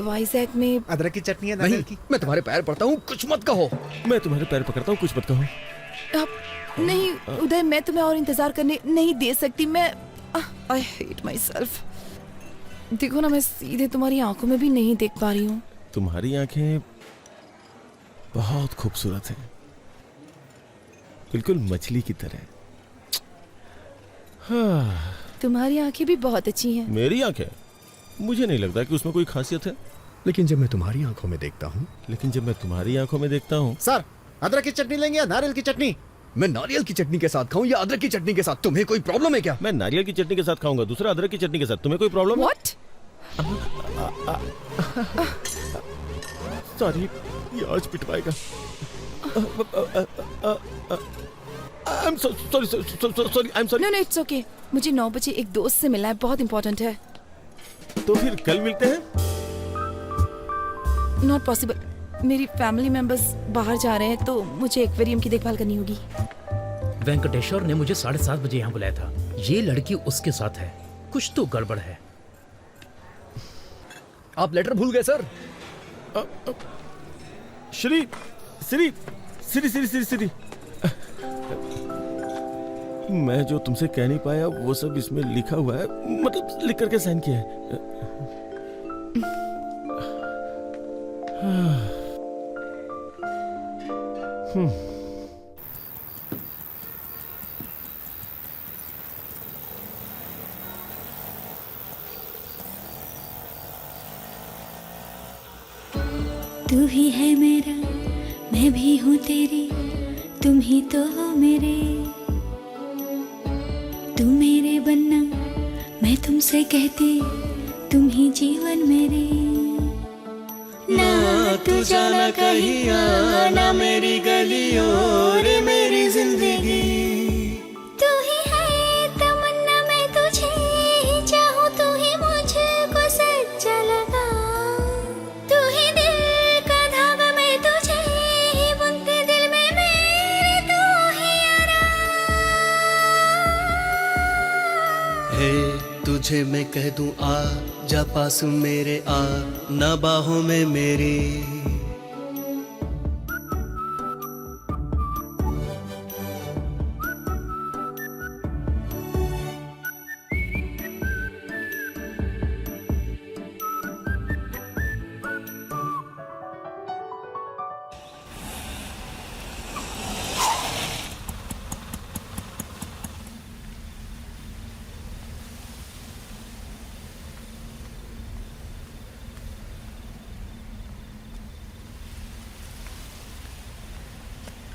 वाइजैक में अदरक की चटनी है नारियल की। मैं तुम्हारे पैर पड़ता हूँ, कुछ मत कहो। मैं तुम्हारे पैर पकड़ता हूँ, कुछ मत कहो। नहीं उदय, मैं तुम्हें और इंतजार करने नहीं दे सकती। मैं आई हेट माई सेल्फ। देखो ना, मैं सीधे तुम्हारी आंखों में भी नहीं देख पा रही हूँ। तुम्हारी आंखें बहुत खूबसूरत हैं, बिल्कुल मछली की तरह। हाँ। तुम्हारी आंखें भी बहुत अच्छी हैं। मेरी आंखें? मुझे नहीं लगता कि उसमें कोई खासियत है। लेकिन जब मैं तुम्हारी आंखों में देखता हूँ। सर अदरक की चटनी लेंगे या नारियल की चटनी? मैं नारियल की चटनी के साथ खाऊं या अदरक की चटनी के साथ? तुम्हें कोई प्रॉब्लम है क्या? मैं नारियल की चटनी के साथ खाऊंगा, दूसरा अदरक की चटनी के साथ। तुम्हें कोई प्रॉब्लम है? What? सॉरी, ये आज पिटवाएगा। I'm sorry. No, it's okay. मुझे 9 बजे एक दोस्त से मिलना है, बहुत इंपॉर्टेंट है। तो फिर कल मिलते हैं? Not possible. मेरी फैमिली मेंबर्स बाहर जा रहे हैं तो मुझे एक्वेरियम की देखभाल करनी होगी। वेंकटेश्वर ने मुझे 7:30 बजे यहाँ बुलाया था। ये लड़की उसके साथ है, कुछ तो गड़बड़ है। आप लेटर भूल गए सर। श्री श्री श्री श्री श्री श्री मैं जो तुमसे कह नहीं पाया वो सब इसमें लिखा हुआ है, मतलब लिख करके साइन किया है। तू ही है मेरा, मैं भी हूँ तेरी, तुम ही तो हो मेरे। तू मेरे बनना, मैं तुमसे कहती, तुम ही जीवन मेरे। ना तू जाना कहीं, ना मेरी गलियों रे मेरी जिंदगी। तू ही है तमन्ना, मैं तुझे ही चाहूँ, तू ही मुझको सच्चा लगा। तू ही दिल का धागा, मैं तुझे ही बुनती, दिल में मेरे तू ही आराम। हे तुझे मैं कह दूं आ जा पास मेरे, आ ना बाहों में मेरी।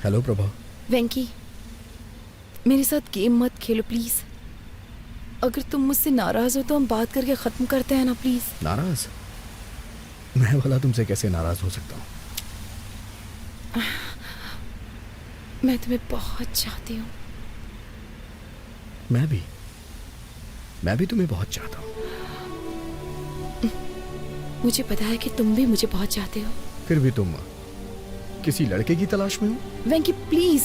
हेलो प्रभा। वेंकी, मेरे साथ गेम मत खेलो प्लीज। अगर तुम मुझसे नाराज हो तो हम बात करके खत्म करते हैं ना प्लीज। नाराज? मैं भला तुमसे कैसे नाराज हो सकता हूँ? मैं तुम्हें बहुत चाहती हूँ। मैं भी तुम्हें बहुत चाहता हूँ। मुझे पता है कि तुम भी मुझे बहुत चाहते हो। फिर भी तुम किसी लड़के की तलाश में हो? वेंकी प्लीज,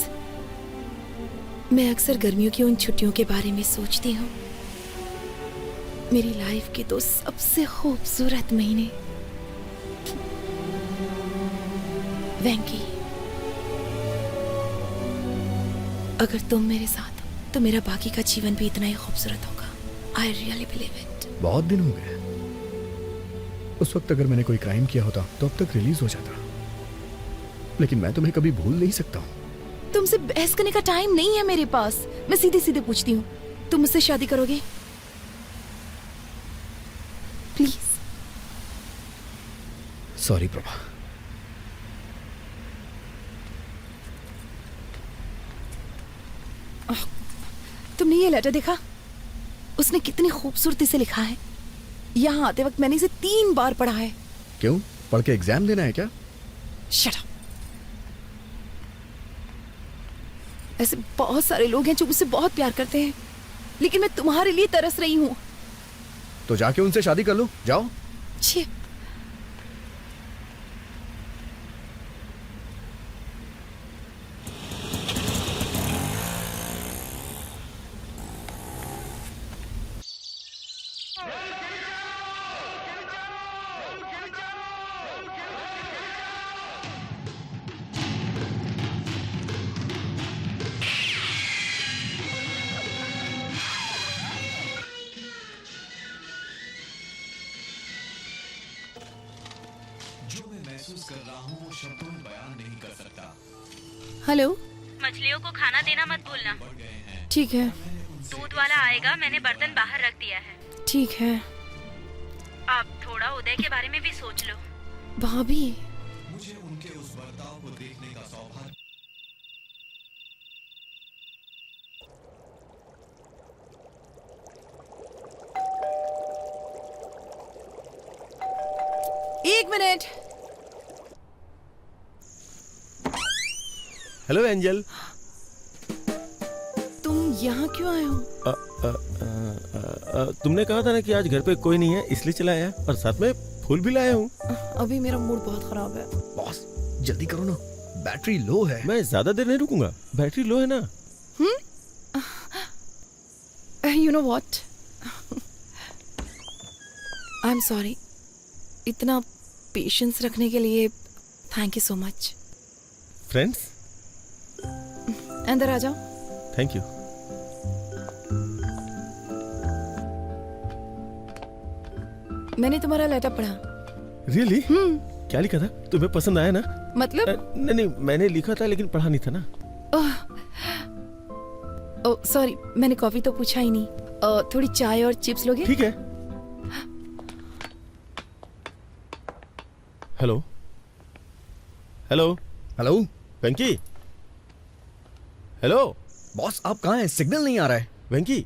मैं अक्सर गर्मियों की उन छुट्टियों के बारे में सोचती हूँ। मेरी लाइफ के 2 सबसे खूबसूरत महीने। वेंकी, अगर तुम मेरे साथ हो तो मेरा बाकी का जीवन भी इतना ही खूबसूरत होगा। I really believe it. बहुत दिन हो गए। उस वक्त अगर मैंने कोई क्राइम किया होता तो अब तक रिलीज हो जाता, लेकिन मैं तुम्हें कभी भूल नहीं सकता हूँ। तुमसे बहस करने का टाइम नहीं है मेरे पास। मैं सीधे सीधे पूछती हूँ, तुम मुझसे शादी करोगे? प्लीज। सॉरी प्रभा। तुमने ये लेटर देखा? उसने कितनी खूबसूरती से लिखा है। यहाँ आते वक्त मैंने इसे 3 बार पढ़ा है। क्यों, पढ़ के एग्जाम देना है क्या? Shut up. ऐसे बहुत सारे लोग हैं जो मुझसे बहुत प्यार करते हैं, लेकिन मैं तुम्हारे लिए तरस रही हूँ। तो जाके उनसे शादी कर लो, जाओ। छी। हेलो। मछलियों को खाना देना मत भूलना। ठीक है। दूध वाला आएगा, मैंने बर्तन बाहर रख दिया है। ठीक है। आप थोड़ा उदय के बारे में भी सोच लो। भाभी, मुझे उनके उस बर्ताव को देखने का सौभाग्य। एक मिनट। Hello angel. तुम यहाँ क्यों आए हो? तुमने कहा था ना कि आज घर पे कोई नहीं है, इसलिए चला आया, और साथ में फूल भी लाया हूँ। अभी मेरा मूड बहुत खराब है। बॉस जल्दी करो ना, बैटरी लो है। मैं ज्यादा देर नहीं रुकूंगा, बैटरी लो है ना। You know what? I'm sorry. इतना पेशेंस रखने के लिए thank you so much. Friends, अंदर आ जाओ। Thank you. मैंने तुम्हारा लेटर पढ़ा। रियली? क्या लिखा था? तुम्हें पसंद आया ना? मतलब? नहीं, मैंने लिखा था लेकिन पढ़ा नहीं था ना। ओह सॉरी, मैंने कॉफी तो पूछा ही नहीं। थोड़ी चाय और चिप्स लोगे? ठीक है। हेलो हेलो हेलो वेंकी। हेलो बॉस, आप कहाँ हैं? सिग्नल नहीं आ रहा है। वेंकी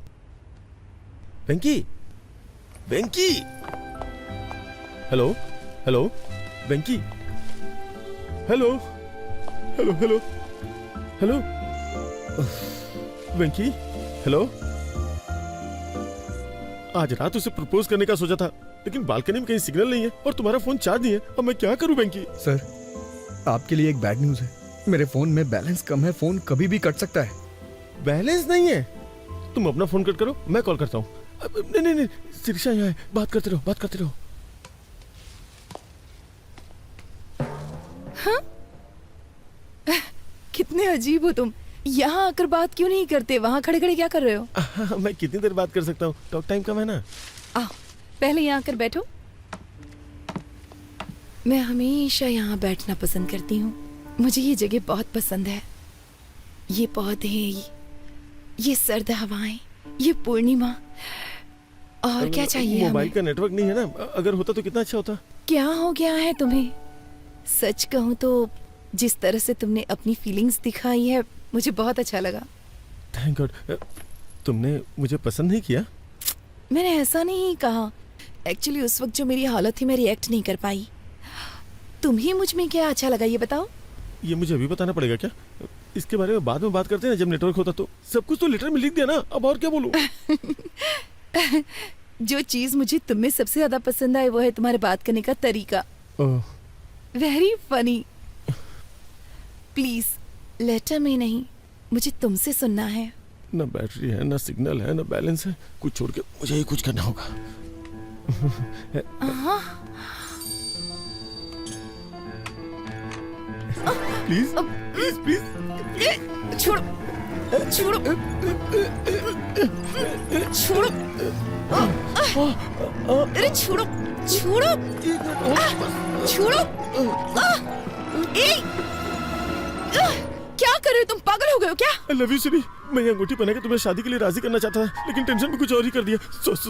वेंकी वेंकी। हेलो हेलो वेंकी। हेलो हेलो हेलो हेलो वेंकी। हेलो। आज रात उसे प्रपोज करने का सोचा था, लेकिन बालकनी में कहीं सिग्नल नहीं है और तुम्हारा फोन चार्ज नहीं है। अब मैं क्या करूं वेंकी? सर, आपके लिए एक बैड न्यूज है। मेरे फोन में बैलेंस कम है, फोन कभी भी कट सकता है। बैलेंस नहीं है? तुम अपना फोन कट करो, मैं कॉल करता हूँ। नहीं, शिरीषा यहाँ है, बात करते रहो। हाँ? कितने अजीब हो तुम। यहाँ आकर बात क्यों नहीं करते? वहाँ खड़े खड़े क्या कर रहे हो? मैं कितनी देर बात कर सकता हूँ, टॉक टाइम कम है ना। आओ, पहले यहाँ आकर बैठो। मैं हमेशा यहाँ बैठना पसंद करती हूँ। मुझे ये जगह बहुत पसंद है। ये पौधे, ये सर्द हवाएं, ये पूर्णिमा, और क्या चाहिए हमें? मोबाइल का नेटवर्क नहीं है ना, अगर होता तो कितना अच्छा होता। क्या हो गया है तुम्हें? सच कहूँ तो जिस तरह से तुमने अपनी फीलिंग्स दिखाई है, मुझे बहुत अच्छा लगा। Thank God. तुमने मुझे पसंद नहीं किया? मैंने ऐसा नहीं कहा। एक्चुअली उस वक्त जो मेरी हालत थी, मैं रिएक्ट नहीं कर पाई। तुम्हें मुझ में क्या अच्छा लगा ये बताओ? ये मुझे अभी बताना पड़ेगा क्या? इसके बारे में बाद में बात करते हैं जब नेटवर्क होता तो। सब कुछ तो लेटर में लिख दिया ना, अब और क्या बोलूं? जो चीज मुझे तुम में सबसे ज्यादा पसंद आई वो है तुम्हारे बात करने का तरीका। Very funny. प्लीज लेटर में नहीं, मुझे तुमसे सुनना है। ना बैटरी है, ना सिग्नल है, ना बैलेंस है। कुछ छोड़ के मुझे ही कुछ करना होगा। प्लीज प्लीज प्लीज छोड़ो छोड़ो छोड़ो। अरे छोड़ो छोड़ो छोड़ो। क्या कर रहे हो तुम? पागल हो गए हो क्या? I love you सिरी। मैं ये अंगूठी पहना के तुम्हें शादी के लिए राजी करना चाहता था, लेकिन टेंशन में कुछ और ही कर दिया।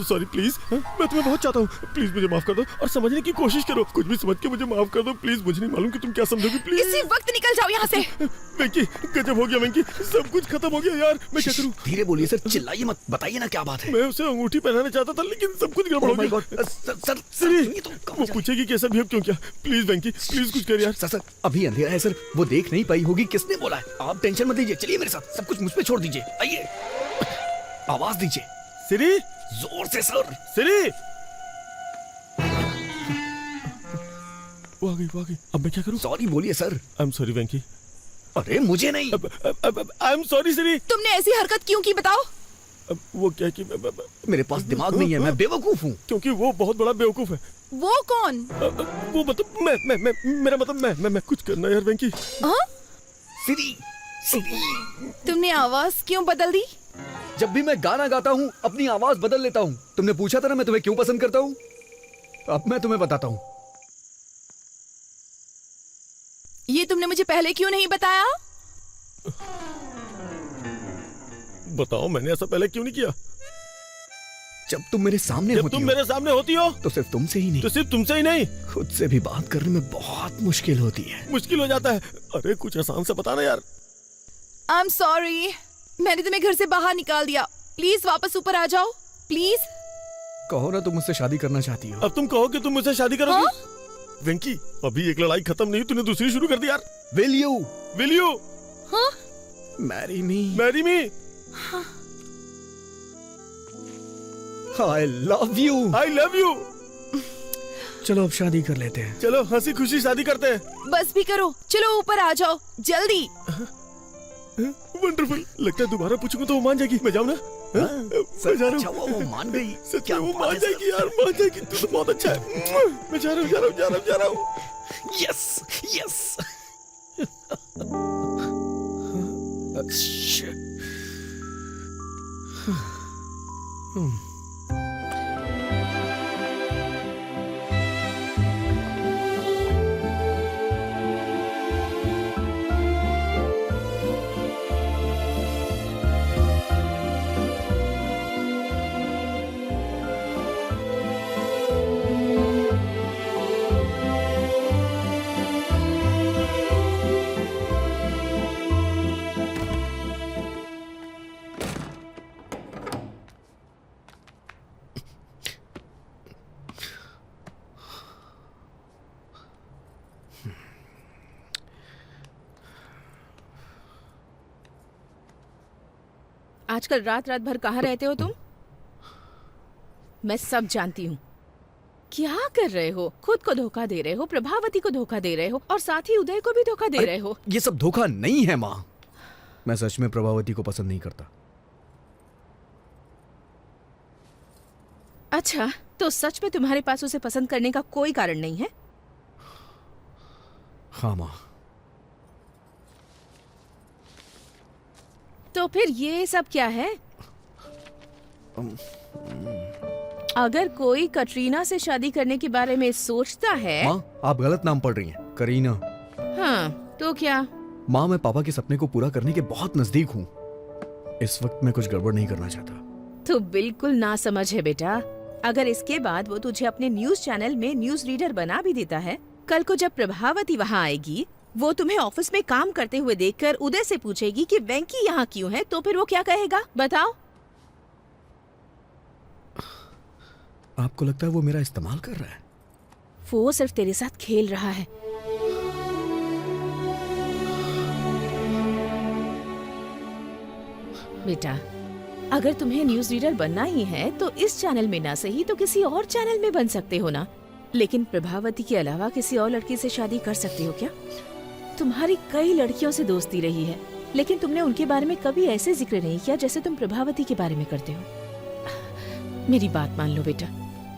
Sorry please. मैं तुम्हें बहुत चाहता हूँ, प्लीज मुझे माफ कर दो और समझने की कोशिश करो। कुछ भी समझ के मुझे माफ कर दो प्लीज। मुझे नहीं मालूम कि तुम क्या समझोगी। प्लीज इसी वक्त निकल जाओ यहाँ से। वेंकी गजब हो गया वेंकी, सब कुछ खत्म हो गया यार, मैं क्या करूं? धीरे बोलिए सर, चिल्लाइए मत, बताइए ना क्या बात है। मैं उसे अंगूठी पहनाने चाहता था लेकिन सब कुछ गड़बड़ हो Oh my गया। God, सर सिरी, वो पूछेगी कैसा बिहेव क्यों किया। प्लीज वेंकी, प्लीज कुछ कर यार। सर अभी अंधेरा है सर, वो देख नहीं पाई होगी, किसने बोला है? आप टेंशन मत लीजिए, चलिए मेरे साथ, सब कुछ मुझ पे छोड़ दीजिए, आइए। आवाज दीजिए सिरी, जोर से सर। सिरी, वो आ गई, अब मैं क्या करूं? सॉरी बोलिए सर। आई एम सॉरी वेंकी। अरे मुझे नहीं, आई एम सॉरी सिरी। तुमने ऐसी हरकत क्यों की बताओ? वो क्या कि मेरे पास दिमाग नहीं है, मैं बेवकूफ हूँ। क्योंकि वो बहुत बड़ा बेवकूफ है। वो कौन? वो मतलब मैं मेरा मतलब मैं कुछ करना यार वेंकी। हाँ? सिरी, तुमने आवाज क्यों बदल दी? जब भी मैं गाना गाता हूँ अपनी आवाज बदल लेता हूँ। तुमने पूछा था ना मैं तुम्हें क्यों पसंद करता हूँ, अब मैं तुम्हें बताता हूँ। ये तुमने मुझे पहले क्यों नहीं बताया? बताओ मैंने ऐसा पहले क्यों नहीं किया? जब तुम मेरे सामने जब होती तुम हो, मेरे सामने होती हो तो सिर्फ तुमसे ही नहीं, तो सिर्फ तुमसे ही नहीं, खुद से भी बात करने में बहुत मुश्किल होती है। मुश्किल हो जाता है। अरे कुछ आसान से बताना यार। आई एम सॉरी, मैंने तुम्हें घर से बाहर निकाल दिया। प्लीज वापस ऊपर आ जाओ, प्लीज। कहो ना तुम मुझसे शादी करना चाहती हो। अब तुम कहो कि तुम मुझसे शादी करोगी? हाँ? वेंकी अभी एक लड़ाई खत्म नहीं, तूने दूसरी शुरू कर दी यार। Will you? हाँ? Marry me. हाँ? I love you. चलो अब शादी कर लेते हैं। चलो हंसी खुशी शादी करते हैं। बस भी करो, चलो ऊपर आ जाओ जल्दी। वंडरफुल, लगता है दोबारा पूछूंगा तो वो मान जाएगी। मैं जाऊँ ना? मैं जा रहा हूँ। वो मान गई। सच में वो मान जाएगी यार, मान जाएगी। तू तो बहुत अच्छा है। मैं जा रहा हूँ। Yes. आजकल रात भर कहाँ रहते हो तुम? मैं सब जानती हूँ। क्या कर रहे हो? खुद को धोखा दे रहे हो, प्रभावती को धोखा दे रहे हो और साथ ही उदय को भी धोखा दे रहे हो। ये सब धोखा नहीं है माँ, मैं सच में प्रभावती को पसंद नहीं करता। अच्छा, तो सच में तुम्हारे पास उसे पसंद करने का कोई कारण नहीं है? हाँ माँ। तो फिर ये सब क्या है? अगर कोई कटरीना से शादी करने के बारे में सोचता है। माँ आप गलत नाम पढ़ रही हैं, करीना। हाँ तो क्या? माँ मैं पापा के सपने को पूरा करने के बहुत नजदीक हूँ। इस वक्त मैं कुछ गड़बड़ नहीं करना चाहता। तो बिल्कुल ना समझ है बेटा। अगर इसके बाद वो तुझे अपने न्यूज चैनल में न्यूज रीडर बना भी देता है, कल को जब प्रभावती वहाँ आएगी, वो तुम्हें ऑफिस में काम करते हुए देखकर उदय से पूछेगी कि वेंकी यहाँ क्यों है, तो फिर वो क्या कहेगा बताओ? आपको लगता है वो मेरा इस्तेमाल कर रहा है? वो सिर्फ तेरे साथ खेल रहा है। बेटा अगर तुम्हें न्यूज रीडर बनना ही है तो इस चैनल में ना सही तो किसी और चैनल में बन सकते हो ना। लेकिन प्रभावती के अलावा किसी और लड़की से शादी कर सकते हो क्या? तुम्हारी कई लड़कियों से दोस्ती रही है, लेकिन तुमने उनके बारे में कभी ऐसे जिक्र नहीं किया जैसे तुम प्रभावती के बारे में करते हो। मेरी बात मान लो बेटा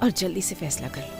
और जल्दी से फैसला कर लो।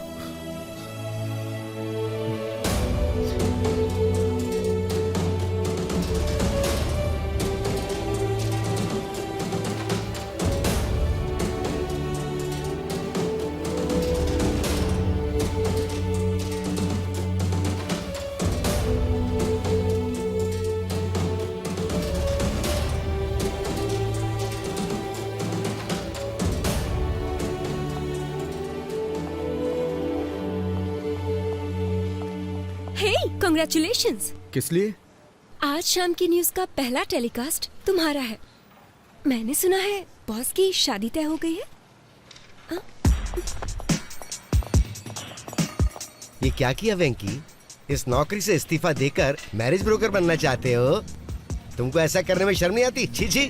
Congratulations! किस लिए? आज शाम की न्यूज का पहला टेलीकास्ट तुम्हारा है। मैंने सुना है बॉस की शादी तय हो गई है। ये क्या किया वेंकी? इस नौकरी से इस्तीफा देकर मैरिज ब्रोकर बनना चाहते हो? तुमको ऐसा करने में शर्म नहीं आती? छी छी।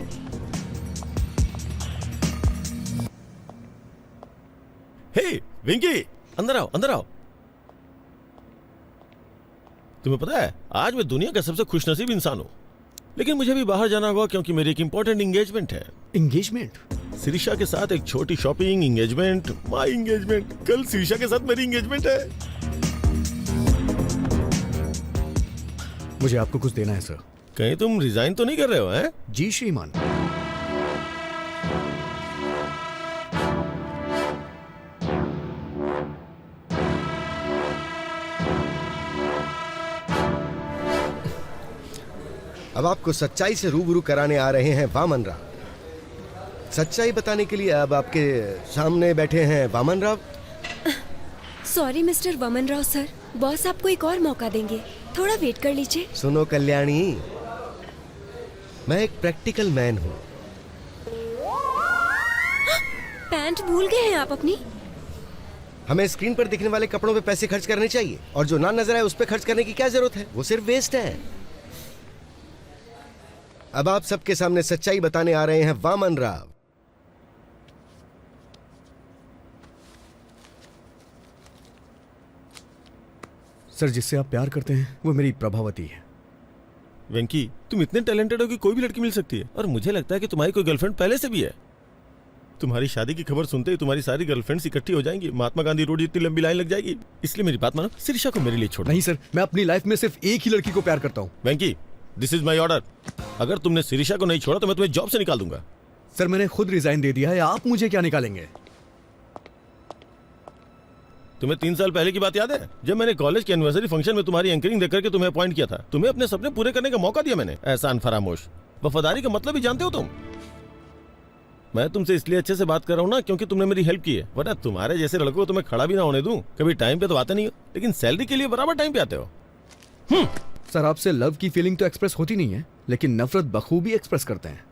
हे वेंकी, अंदर आओ, अंदर आओ। तुम्हें पता है आज मैं दुनिया का सबसे खुशनसीब इंसान हूँ, लेकिन मुझे भी बाहर जाना होगा क्योंकि मेरी एक इंपॉर्टेंट एंगेजमेंट है। एंगेजमेंट? सिरिशा के साथ एक छोटी शॉपिंग, एंगेजमेंट, माय एंगेजमेंट। कल सिरिशा के साथ मेरी एंगेजमेंट है। मुझे आपको कुछ देना है सर। कहीं तुम रिजाइन तो नहीं कर रहे हो? हैं? जी श्रीमान। अब आपको सच्चाई से रूबरू कराने आ रहे हैं वामन राव। सच्चाई बताने के लिए अब आपके सामने बैठे हैं Vaman Rao. Sorry mister Vaman Rao sir, boss आपको एक और मौका देंगे, थोड़ा वेट कर लीजिए। सुनो कल्याणी, मैं एक प्रैक्टिकल मैन हूँ। पैंट भूल गए हैं आप अपनी? हमें स्क्रीन पर दिखने वाले कपड़ों पे पैसे खर्च करने चाहिए, और जो ना नजर आए उस पे खर्च करने की क्या जरूरत है? वो सिर्फ वेस्ट है। अब आप सबके सामने सच्चाई बताने आ रहे हैं वामन राव। सर, जिससे आप प्यार करते हैं वो मेरी प्रभावती है। वेंकी, तुम इतने टैलेंटेड हो कि कोई भी लड़की मिल सकती है, और मुझे लगता है कि तुम्हारी कोई गर्लफ्रेंड पहले से भी है। तुम्हारी शादी की खबर सुनते ही तुम्हारी सारी गर्लफ्रेंड्स इकट्ठी हो जाएंगी, महात्मा गांधी रोड जितनी लंबी लाइन लग जाएगी। इसलिए मेरी बात मानो, सिरिशा को मेरे लिए छोड़ो। नहीं सर, मैं अपनी लाइफ में सिर्फ एक ही लड़की को प्यार करता हूँ। वेंकी, दिस इज माई ऑर्डर। अगर तुमने सिरिशा को नहीं छोड़ा तो मैं तुम्हें जॉब से निकाल दूंगा। सर, मैंने खुद रिजाइन दे दिया है, आप मुझे क्या निकालेंगे? तुम्हें 3 साल पहले की बात याद है, जब मैंने कॉलेज के एनिवर्सरी फंक्शन में तुम्हारी एंकरिंग देकर के तुम्हें अपॉइंट किया था? तुम्हें अपने सपने पूरे करने का मौका दिया मैंने। एहसान फरामोश। वफादारी का मतलब भी जानते हो तुम? मैं तुमसे इसलिए अच्छे से बात कर रहा हूँ ना क्योंकि तुमने मेरी हेल्प की है, वरना तुम्हारे जैसे लड़कों को तुम्हें खड़ा भी ना होने दूं। कभी टाइम पे तो आते नहीं हो, लेकिन सैलरी के लिए बराबर टाइम पे आते हो। सर, आपसे लव की फीलिंग तो एक्सप्रेस होती नहीं है, लेकिन नफरत बखूबी एक्सप्रेस करते हैं।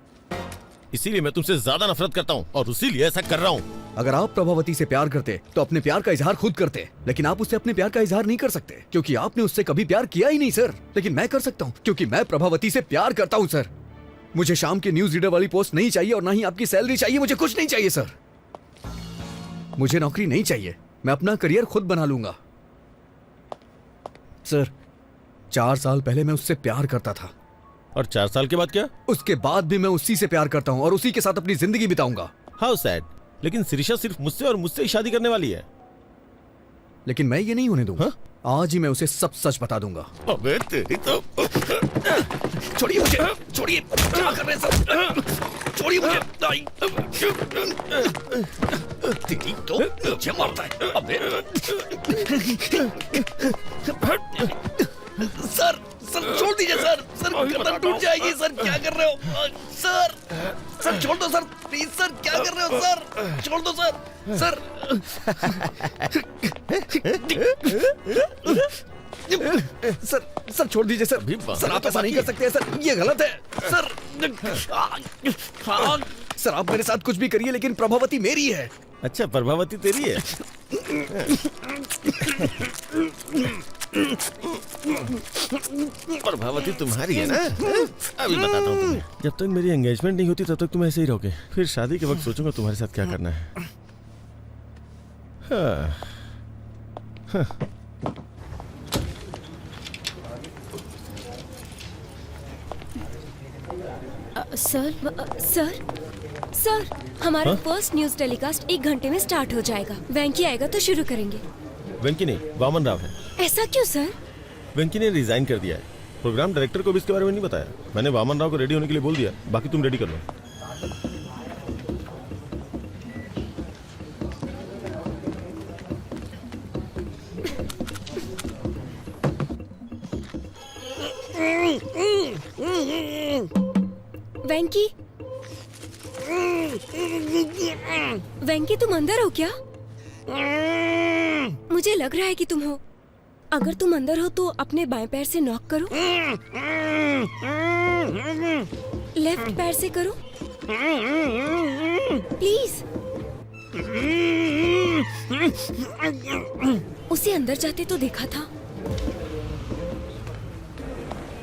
इसीलिए मैं तुमसे ज्यादा नफरत करता हूँ और इसीलिए ऐसा कर रहा हूँ। अगर आप प्रभावती से प्यार करते तो अपने प्यार का इजहार खुद करते, लेकिन आप उससे अपने प्यार का इजहार नहीं कर सकते क्योंकि आपने उससे कभी प्यार किया ही नहीं सर। लेकिन मैं कर सकता हूँ क्योंकि मैं प्रभावती से प्यार करता हूँ सर। मुझे शाम की न्यूज रीडर वाली पोस्ट नहीं चाहिए और ना ही आपकी सैलरी चाहिए। मुझे कुछ नहीं चाहिए सर। मुझे नौकरी नहीं चाहिए, मैं अपना करियर खुद बना लूंगा। सर, 4 साल पहले मैं उससे प्यार करता था। और 4 साल के बाद क्या? उसके बाद भी मैं उसी से प्यार करता हूँ और उसी के साथ अपनी जिंदगी बिताऊंगा। How sad. लेकिन सिरिशा सिर्फ मुझसे और मुझसे ही शादी करने वाली है। लेकिन मैं ये नहीं होने दूंगा। आज ही मैं उसे सब सच बता दूंगा। अबे तेरी तो। छोड़िए मुझे, छोड़िए। क्या कर रहे हैं सर? छोड़िए मुझे। तेरी तो मुझे मारता है। अबे सर, सर छोड़ दीजिए सर। सर, गर्दन टूट जाएगी सर। क्या कर रहे हो सर? सर छोड़ दो सर, प्लीज सर। क्या कर रहे हो सर? छोड़ दो सर। सर सर, सर छोड़ दीजिए सर। सर, आप ऐसा नहीं कर सकते सर, ये गलत है सर। सर, आप मेरे साथ कुछ भी करिए लेकिन प्रभावती मेरी है। अच्छा, प्रभावती तेरी है? प्रभावती तुम्हारी है ना? अभी बताता हूँ तुम्हें। जब तक मेरी एंगेजमेंट नहीं होती तब तक तुम ऐसे ही रहोगे, फिर शादी के वक्त सोचूंगा तुम्हारे साथ क्या करना है। सर, सर, सर, हमारा फर्स्ट न्यूज टेलीकास्ट 1 घंटे में स्टार्ट हो जाएगा। वेंकी आएगा तो शुरू करेंगे। वेंकी नहीं, वामन राव है। ऐसा क्यों सर? वेंकी ने रिजाइन कर दिया है। प्रोग्राम डायरेक्टर को भी इसके बारे में नहीं बताया। मैंने वामन राव को रेडी होने के लिए बोल दिया, बाकी तुम रेडी कर लो। वेंकी, वेंकी तुम अंदर हो क्या? मुझे लग रहा है कि तुम हो। अगर तुम अंदर हो तो अपने बाएं पैर से नॉक करो। लेफ्ट पैर से करो प्लीज। उसे अंदर जाते तो देखा था।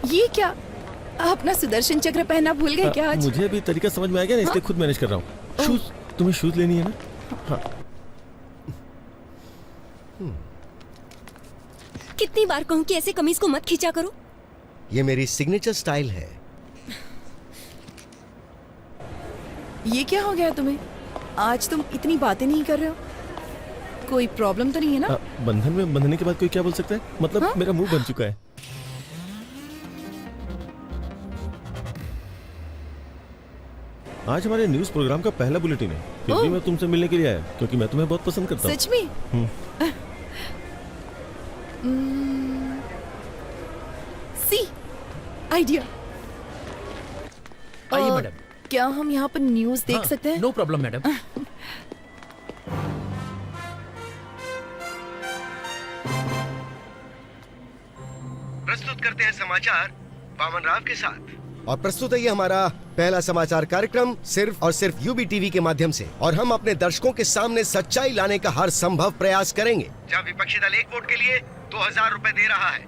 ये क्या, आप अपना सुदर्शन चक्र पहनना भूल गए क्या आज? मुझे भी तरीका समझ में आ गया ना, इसलिए खुद मैनेज कर रहा हूँ। शूज, तुम्हें शूज लेनी है ना? हाँ। कितनी बार कहूँ कि ऐसे कमीज को मत खींचा करो। ये मेरी सिग्नेचर स्टाइल है। ये क्या हो गया तुम्हें? आज तुम इतनी बातें नहीं कर रहे हो। कोई प्रॉब्लम तो नहीं है ना? बंधन में बंधने के बाद कोई क्या बोल सकता है? मतलब हाँ? मेरा मुंह बन चुका है। आज हमारे न्यूज प्रोग्राम का पहला बुलेटिन है, फिर भी मैं तुमसे मिलने के लिए आया क्योंकि मैं तुम्हें बहुत पसंद करता हूँ। सच में? See idea. आइए मैडम। क्या हम यहाँ पर न्यूज देख सकते हैं? No problem madam. प्रस्तुत करते हैं समाचार वामन राव के साथ। और प्रस्तुत है ये हमारा पहला समाचार कार्यक्रम सिर्फ और सिर्फ यूबी टीवी के माध्यम से, और हम अपने दर्शकों के सामने सच्चाई लाने का हर संभव प्रयास करेंगे। जहाँ विपक्षी दल एक वोट के लिए 2000 रुपए दे रहा है,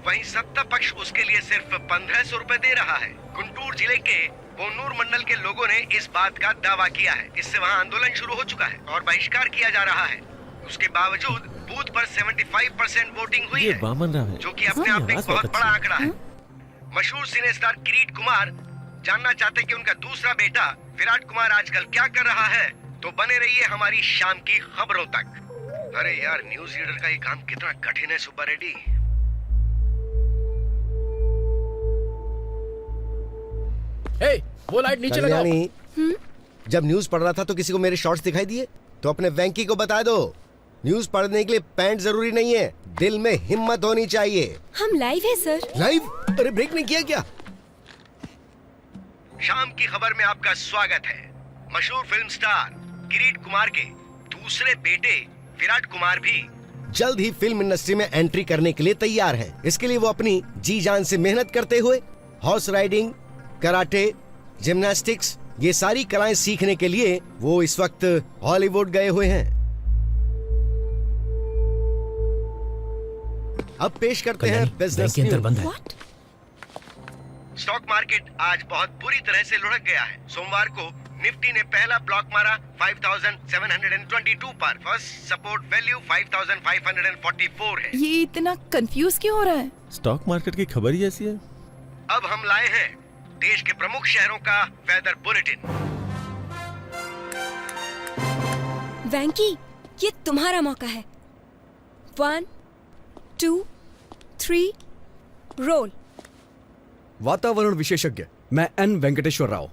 वहीं सत्ता पक्ष उसके लिए सिर्फ 1500 रुपए दे रहा है। गुंटूर जिले के बोनूर मंडल के लोगों ने इस बात का दावा किया है। इससे वहाँ आंदोलन शुरू हो चुका है और बहिष्कार किया जा रहा है। उसके बावजूद बूथ पर 75% वोटिंग हुई है, वामन राव है, जो कि अपने आप में बहुत बड़ा आंकड़ा है। मशहूर सिने स्टार किरीट कुमार जानना चाहते कि उनका दूसरा बेटा विराट कुमार आजकल क्या कर रहा है, तो बने रहिए हमारी शाम की खबरों तक। अरे यार, न्यूज रीडर का ये काम कितना कठिन है सुब्बा रेड्डी। हे, वो लाइट नीचे लगाओ। कल्याणी, जब न्यूज पढ़ रहा था तो किसी को मेरे शॉर्ट्स दिखाई दिए? तो अपने वेंकी को बता दो, न्यूज पढ़ने के लिए पैंट जरूरी नहीं है, दिल में हिम्मत होनी चाहिए। हम लाइव है सर। लाइव? अरे ब्रेक नहीं किया क्या? शाम की खबर में आपका स्वागत है। मशहूर फिल्म स्टार किरीट कुमार के दूसरे बेटे विराट कुमार भी जल्द ही फिल्म इंडस्ट्री में एंट्री करने के लिए तैयार हैं। इसके लिए वो अपनी जी जान से मेहनत करते हुए हॉर्स राइडिंग, कराटे, जिम्नास्टिक्स, ये सारी कलाएं सीखने के लिए वो इस वक्त हॉलीवुड गए हुए हैं। अब पेश करते हैं बिजनेस न्यूज। स्टॉक मार्केट आज बहुत बुरी तरह से लुढ़क गया है। सोमवार को निफ्टी ने पहला ब्लॉक मारा 5722 पर। फर्स्ट सपोर्ट वैल्यू 5544 है। ये इतना कंफ्यूज क्यों हो रहा है? स्टॉक मार्केट की खबर ही ऐसी है। अब हम लाए हैं देश के प्रमुख शहरों का वेदर बुलेटिन। वैंकी, ये तुम्हारा मौका है। 1 2 3 रोल। वातावरण विशेषज्ञ मैं एन वेंकटेश्वर राव।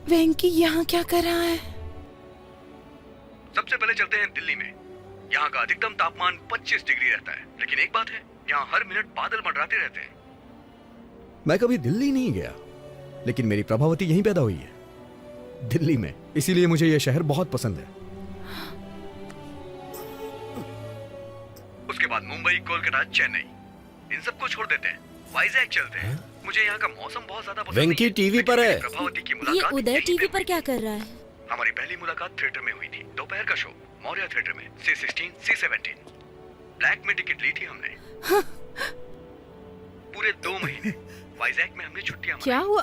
वेंकी यहाँ क्या कर रहा है? सबसे पहले चलते हैं दिल्ली में। यहाँ का अधिकतम तापमान 25 डिग्री रहता है, लेकिन एक बात है, यहाँ हर मिनट बादल मंडराते रहते हैं। मैं कभी दिल्ली नहीं गया, लेकिन मेरी प्रभावती यहीं पैदा हुई है, दिल्ली में। इसीलिए मुझे यह शहर बहुत पसंद है। उसके बाद मुंबई, कोलकाता, चेन्नई, इन सबको छोड़ देते हैं, वाइजैक चलते हैं। मुझे यहाँ का मौसम बहुत ज्यादा पसंद वेंकी है। टीवी पर है। प्रभावती की ये मुलाकात उदय यहीं टीवी पे पर क्या कर रहा है? हमारी पहली मुलाकात थिएटर में हुई थी। दोपहर का शो मौर्य थिएटर में, C16, C17। ब्लैक में टिकट ली थी हमने। पूरे 2 महीने वाइजैक में हमने छुट्टियां क्या हुआ?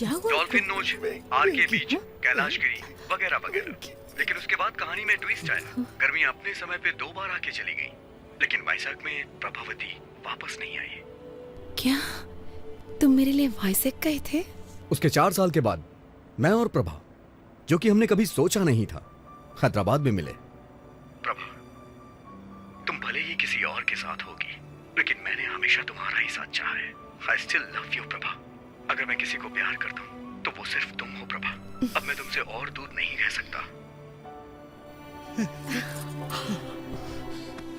डॉल्फिन नोच, आरके बीच, कैलाशगिरी वगैरह वगैरह। लेकिन उसके बाद कहानी में ट्विस्ट आया। गर्मियां अपने समय पे 2 बार आके चली गईं, लेकिन वाइजैक में प्रभावती वापस नहीं आई। क्या तुम मेरे लिए वाइजैक गए थे? उसके 4 साल के बाद मैं और प्रभा, जो कि हमने कभी सोचा नहीं था, हैदराबाद में मिले। प्रभा, तुम भले ही किसी और के साथ होगी, लेकिन मैंने हमेशा तुम्हारा ही साथ चाहा है। I still love you, Prabha. अगर मैं किसी को प्यार करता हूँ तो वो सिर्फ तुम हो प्रभा। अब मैं तुमसे और दूर नहीं रह सकता।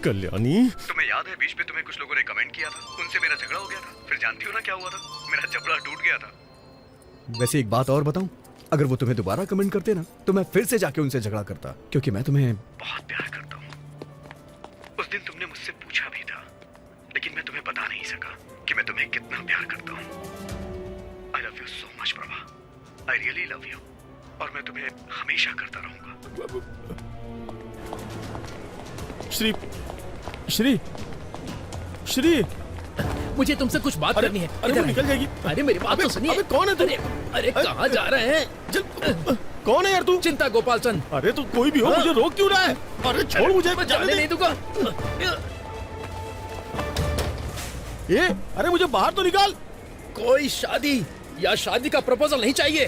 कल्याणी, तुम्हें याद है बीच में तुम्हें कुछ लोगों ने कमेंट किया था, उनसे मेरा झगड़ा हो गया था। फिर जानती हो ना क्या हुआ था? मेरा जबड़ा टूट गया था। वैसे एक बात और बताऊं, अगर वो तुम्हें दोबारा कमेंट करते ना, तो मैं फिर से जाके उनसे झगड़ा करता, क्योंकि मैं तुम्हें बहुत प्यार करता हूँ। उस दिन तुमने मुझसे पूछा भी था, लेकिन मैं तुम्हें बता नहीं सका कि मैं तुम्हें कितना प्यार करता हूँ। Much Prabha. I really love you और मैं तुम्हें हमेशा करता रहूंगा। श्री श्री श्री मुझे तुमसे कुछ बात करनी है। अरे वो निकल जाएगी। अरे मेरी बात तो सुनिए। अबे कौन है तू? अरे कहाँ जा रहे हैं? कौन है यार तू? चिंता गोपाल चंद। अरे तू कोई भी हो, मुझे रोक क्यों रहा है? अरे छोड़ मुझे, मैं जाने नहीं दूंगा। ये अरे मुझे बाहर तो निकाल। कोई शादी या शादी का प्रपोजल नहीं चाहिए।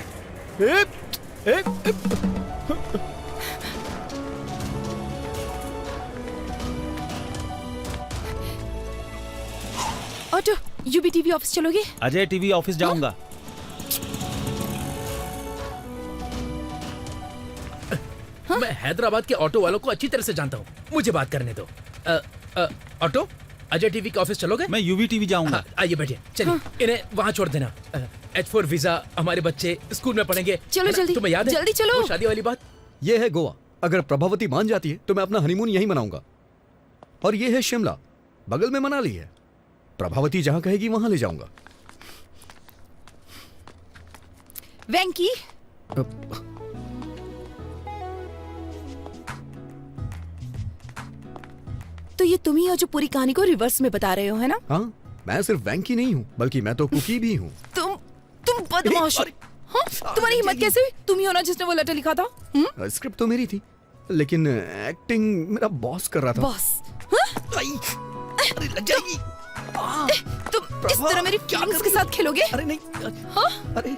ऑटो, यूबी टीवी ऑफिस चलोगे? अजय टीवी ऑफिस जाऊंगा। मैं हैदराबाद के ऑटो वालों को अच्छी तरह से जानता हूँ, मुझे बात करने दो। ऑटो, अजय टीवी के ऑफिस चलोगे? मैं यूवी टीवी जाऊंगा। आइए बैठिए, चलिए। इन्हें वहाँ छोड़ देना। H4 वीजा, हमारे बच्चे स्कूल में पढ़ेंगे। चलो जल्दी, तुम्हें याद है जल्दी चलो। वो शादी वाली बात? ये है गोवा। अगर प्रभावती मान जाती है तो मैं अपना हनीमून यहीं मनाऊंगा। और ये है शिमला, बगल में मनाली है। प्रभावती जहां कहेगी वहां ले जाऊंगा। वेंकी, तो ये तुम ही हो जो पूरी कहानी को रिवर्स में बता रहे हो, है ना? हाँ, मैं सिर्फ वैंकी नहीं हूँ, बल्कि मैं तो कुकी भी हूँ। तुम बदमाश हो। हाँ? तुम्हारी हिम्मत कैसे हुई? तुम ही हो ना जिसने वो लेटर लिखा था? स्क्रिप्ट तो मेरी थी, लेकिन एक्टिंग मेरा बॉस कर रहा था। बॉस? अरे लग जाएगी। तुम इस तरह मेरी फीलिंग्स के साथ खेलोगे? अरे नहीं। हाँ? अरे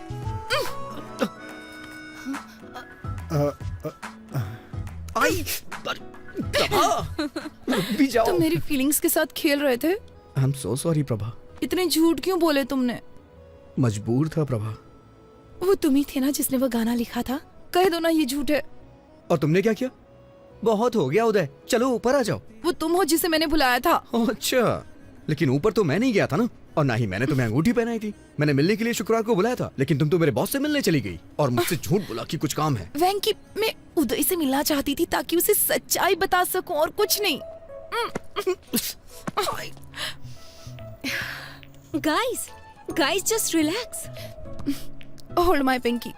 भी जाओ। तुम मेरी फीलिंग्स के साथ खेल रहे थे? I am so sorry Prabha. इतने झूठ क्यों बोले तुमने? मजबूर था प्रभा। वो तुम ही थे ना जिसने वो गाना लिखा था? कह दो ना ये झूठ है। और तुमने क्या किया? बहुत हो गया उदय, चलो ऊपर आ जाओ। वो तुम हो जिसे मैंने बुलाया था। अच्छा, लेकिन ऊपर तो मैं नहीं गया था ना, और ना ही मैंने तुम्हें अंगूठी पहनाई थी। मैंने मिलने के लिए शुक्रवार को बुलाया था, लेकिन तुम तो मेरे बॉस से मिलने चली गई और मुझसे झूठ बोला कि कुछ काम है। वेंकी, मैं उदय से मिलना चाहती थी ताकि उसे सच्चाई बता सकूं और कुछ नहीं। Guys, just relax. Hold my pinky.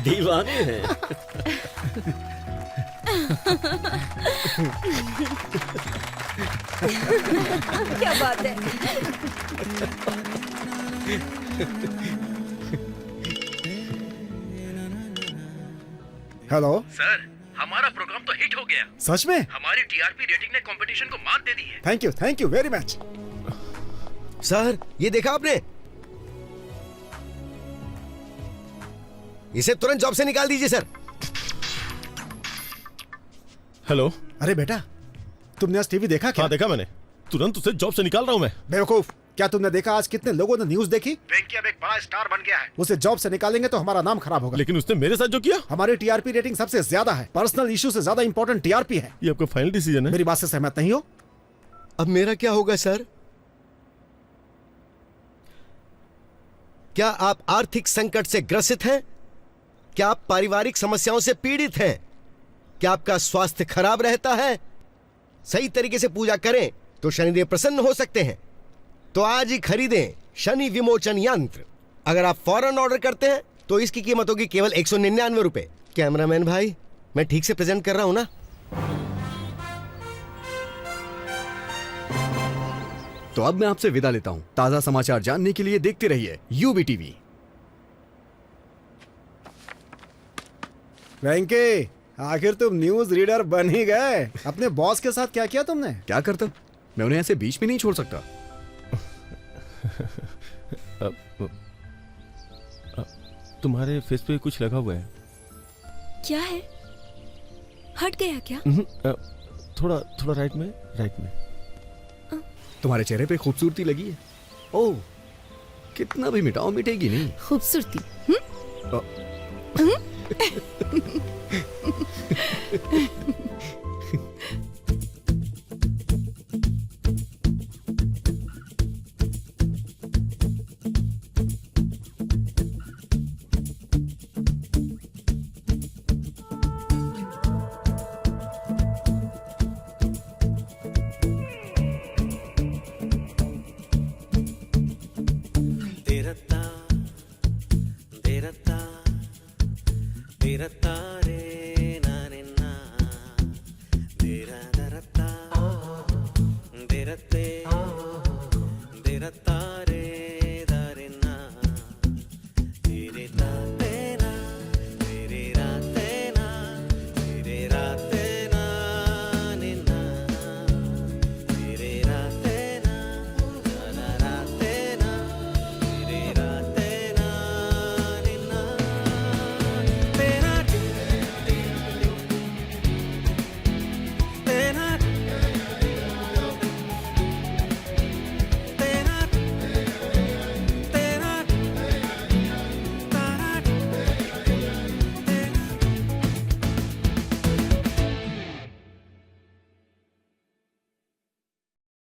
दीवाने हैं। क्या बात है? हेलो सर, हमारा प्रोग्राम तो हिट हो गया। सच में? हमारी टीआरपी रेटिंग ने कंपटीशन को मात दे दी है। Thank you very much. Sir, ये देखा आपने? इसे तुरंत जॉब से निकाल दीजिए सर। हेलो। अरे बेटा, तुमने आज टीवी देखा क्या? हाँ देखा मैंने, तुरंत उसे जॉब से निकाल रहा हूँ मैं। बेवकूफ, क्या तुमने देखा आज कितने लोगों ने न्यूज देखी? वेंकी अब एक बड़ा स्टार बन गया है। उसे जॉब से निकालेंगे तो हमारा नाम खराब होगा। लेकिन उसने मेरे साथ जो किया। हमारी टीआरपी रेटिंग सबसे ज्यादा है, पर्सनल इशू से ज्यादा इंपॉर्टेंट टीआरपी है। ये आपका फाइनल डिसीजन है? मेरी बात से सहमत नहीं हो? अब मेरा क्या होगा सर? क्या आप आर्थिक संकट से ग्रसित हैं? क्या आप पारिवारिक समस्याओं से पीड़ित हैं? क्या आपका स्वास्थ्य खराब रहता है? सही तरीके से पूजा करें तो शनिदेव प्रसन्न हो सकते हैं। तो आज ही खरीदें शनि विमोचन यंत्र। अगर आप फौरन ऑर्डर करते हैं तो इसकी कीमत होगी केवल 199 रुपए। कैमरामैन भाई, मैं ठीक से प्रेजेंट कर रहा हूं ना? तो अब मैं आपसे विदा लेता हूं। ताजा समाचार जानने के लिए देखते रहिए यूबी टीवी। वेंकी, आखिर तुम न्यूज रीडर बन ही गए। अपने बॉस के साथ क्या किया तुमने? क्या करता, मैं उन्हें ऐसे बीच में नहीं छोड़ सकता। तुम्हारे फेस पे कुछ लगा हुआ है। क्या है? हट गया क्या? थोड़ा राइट में। तुम्हारे चेहरे पे खूबसूरती लगी है। ओह, कितना भी मिटाओ मिटेगी नहीं। खूबसूरती?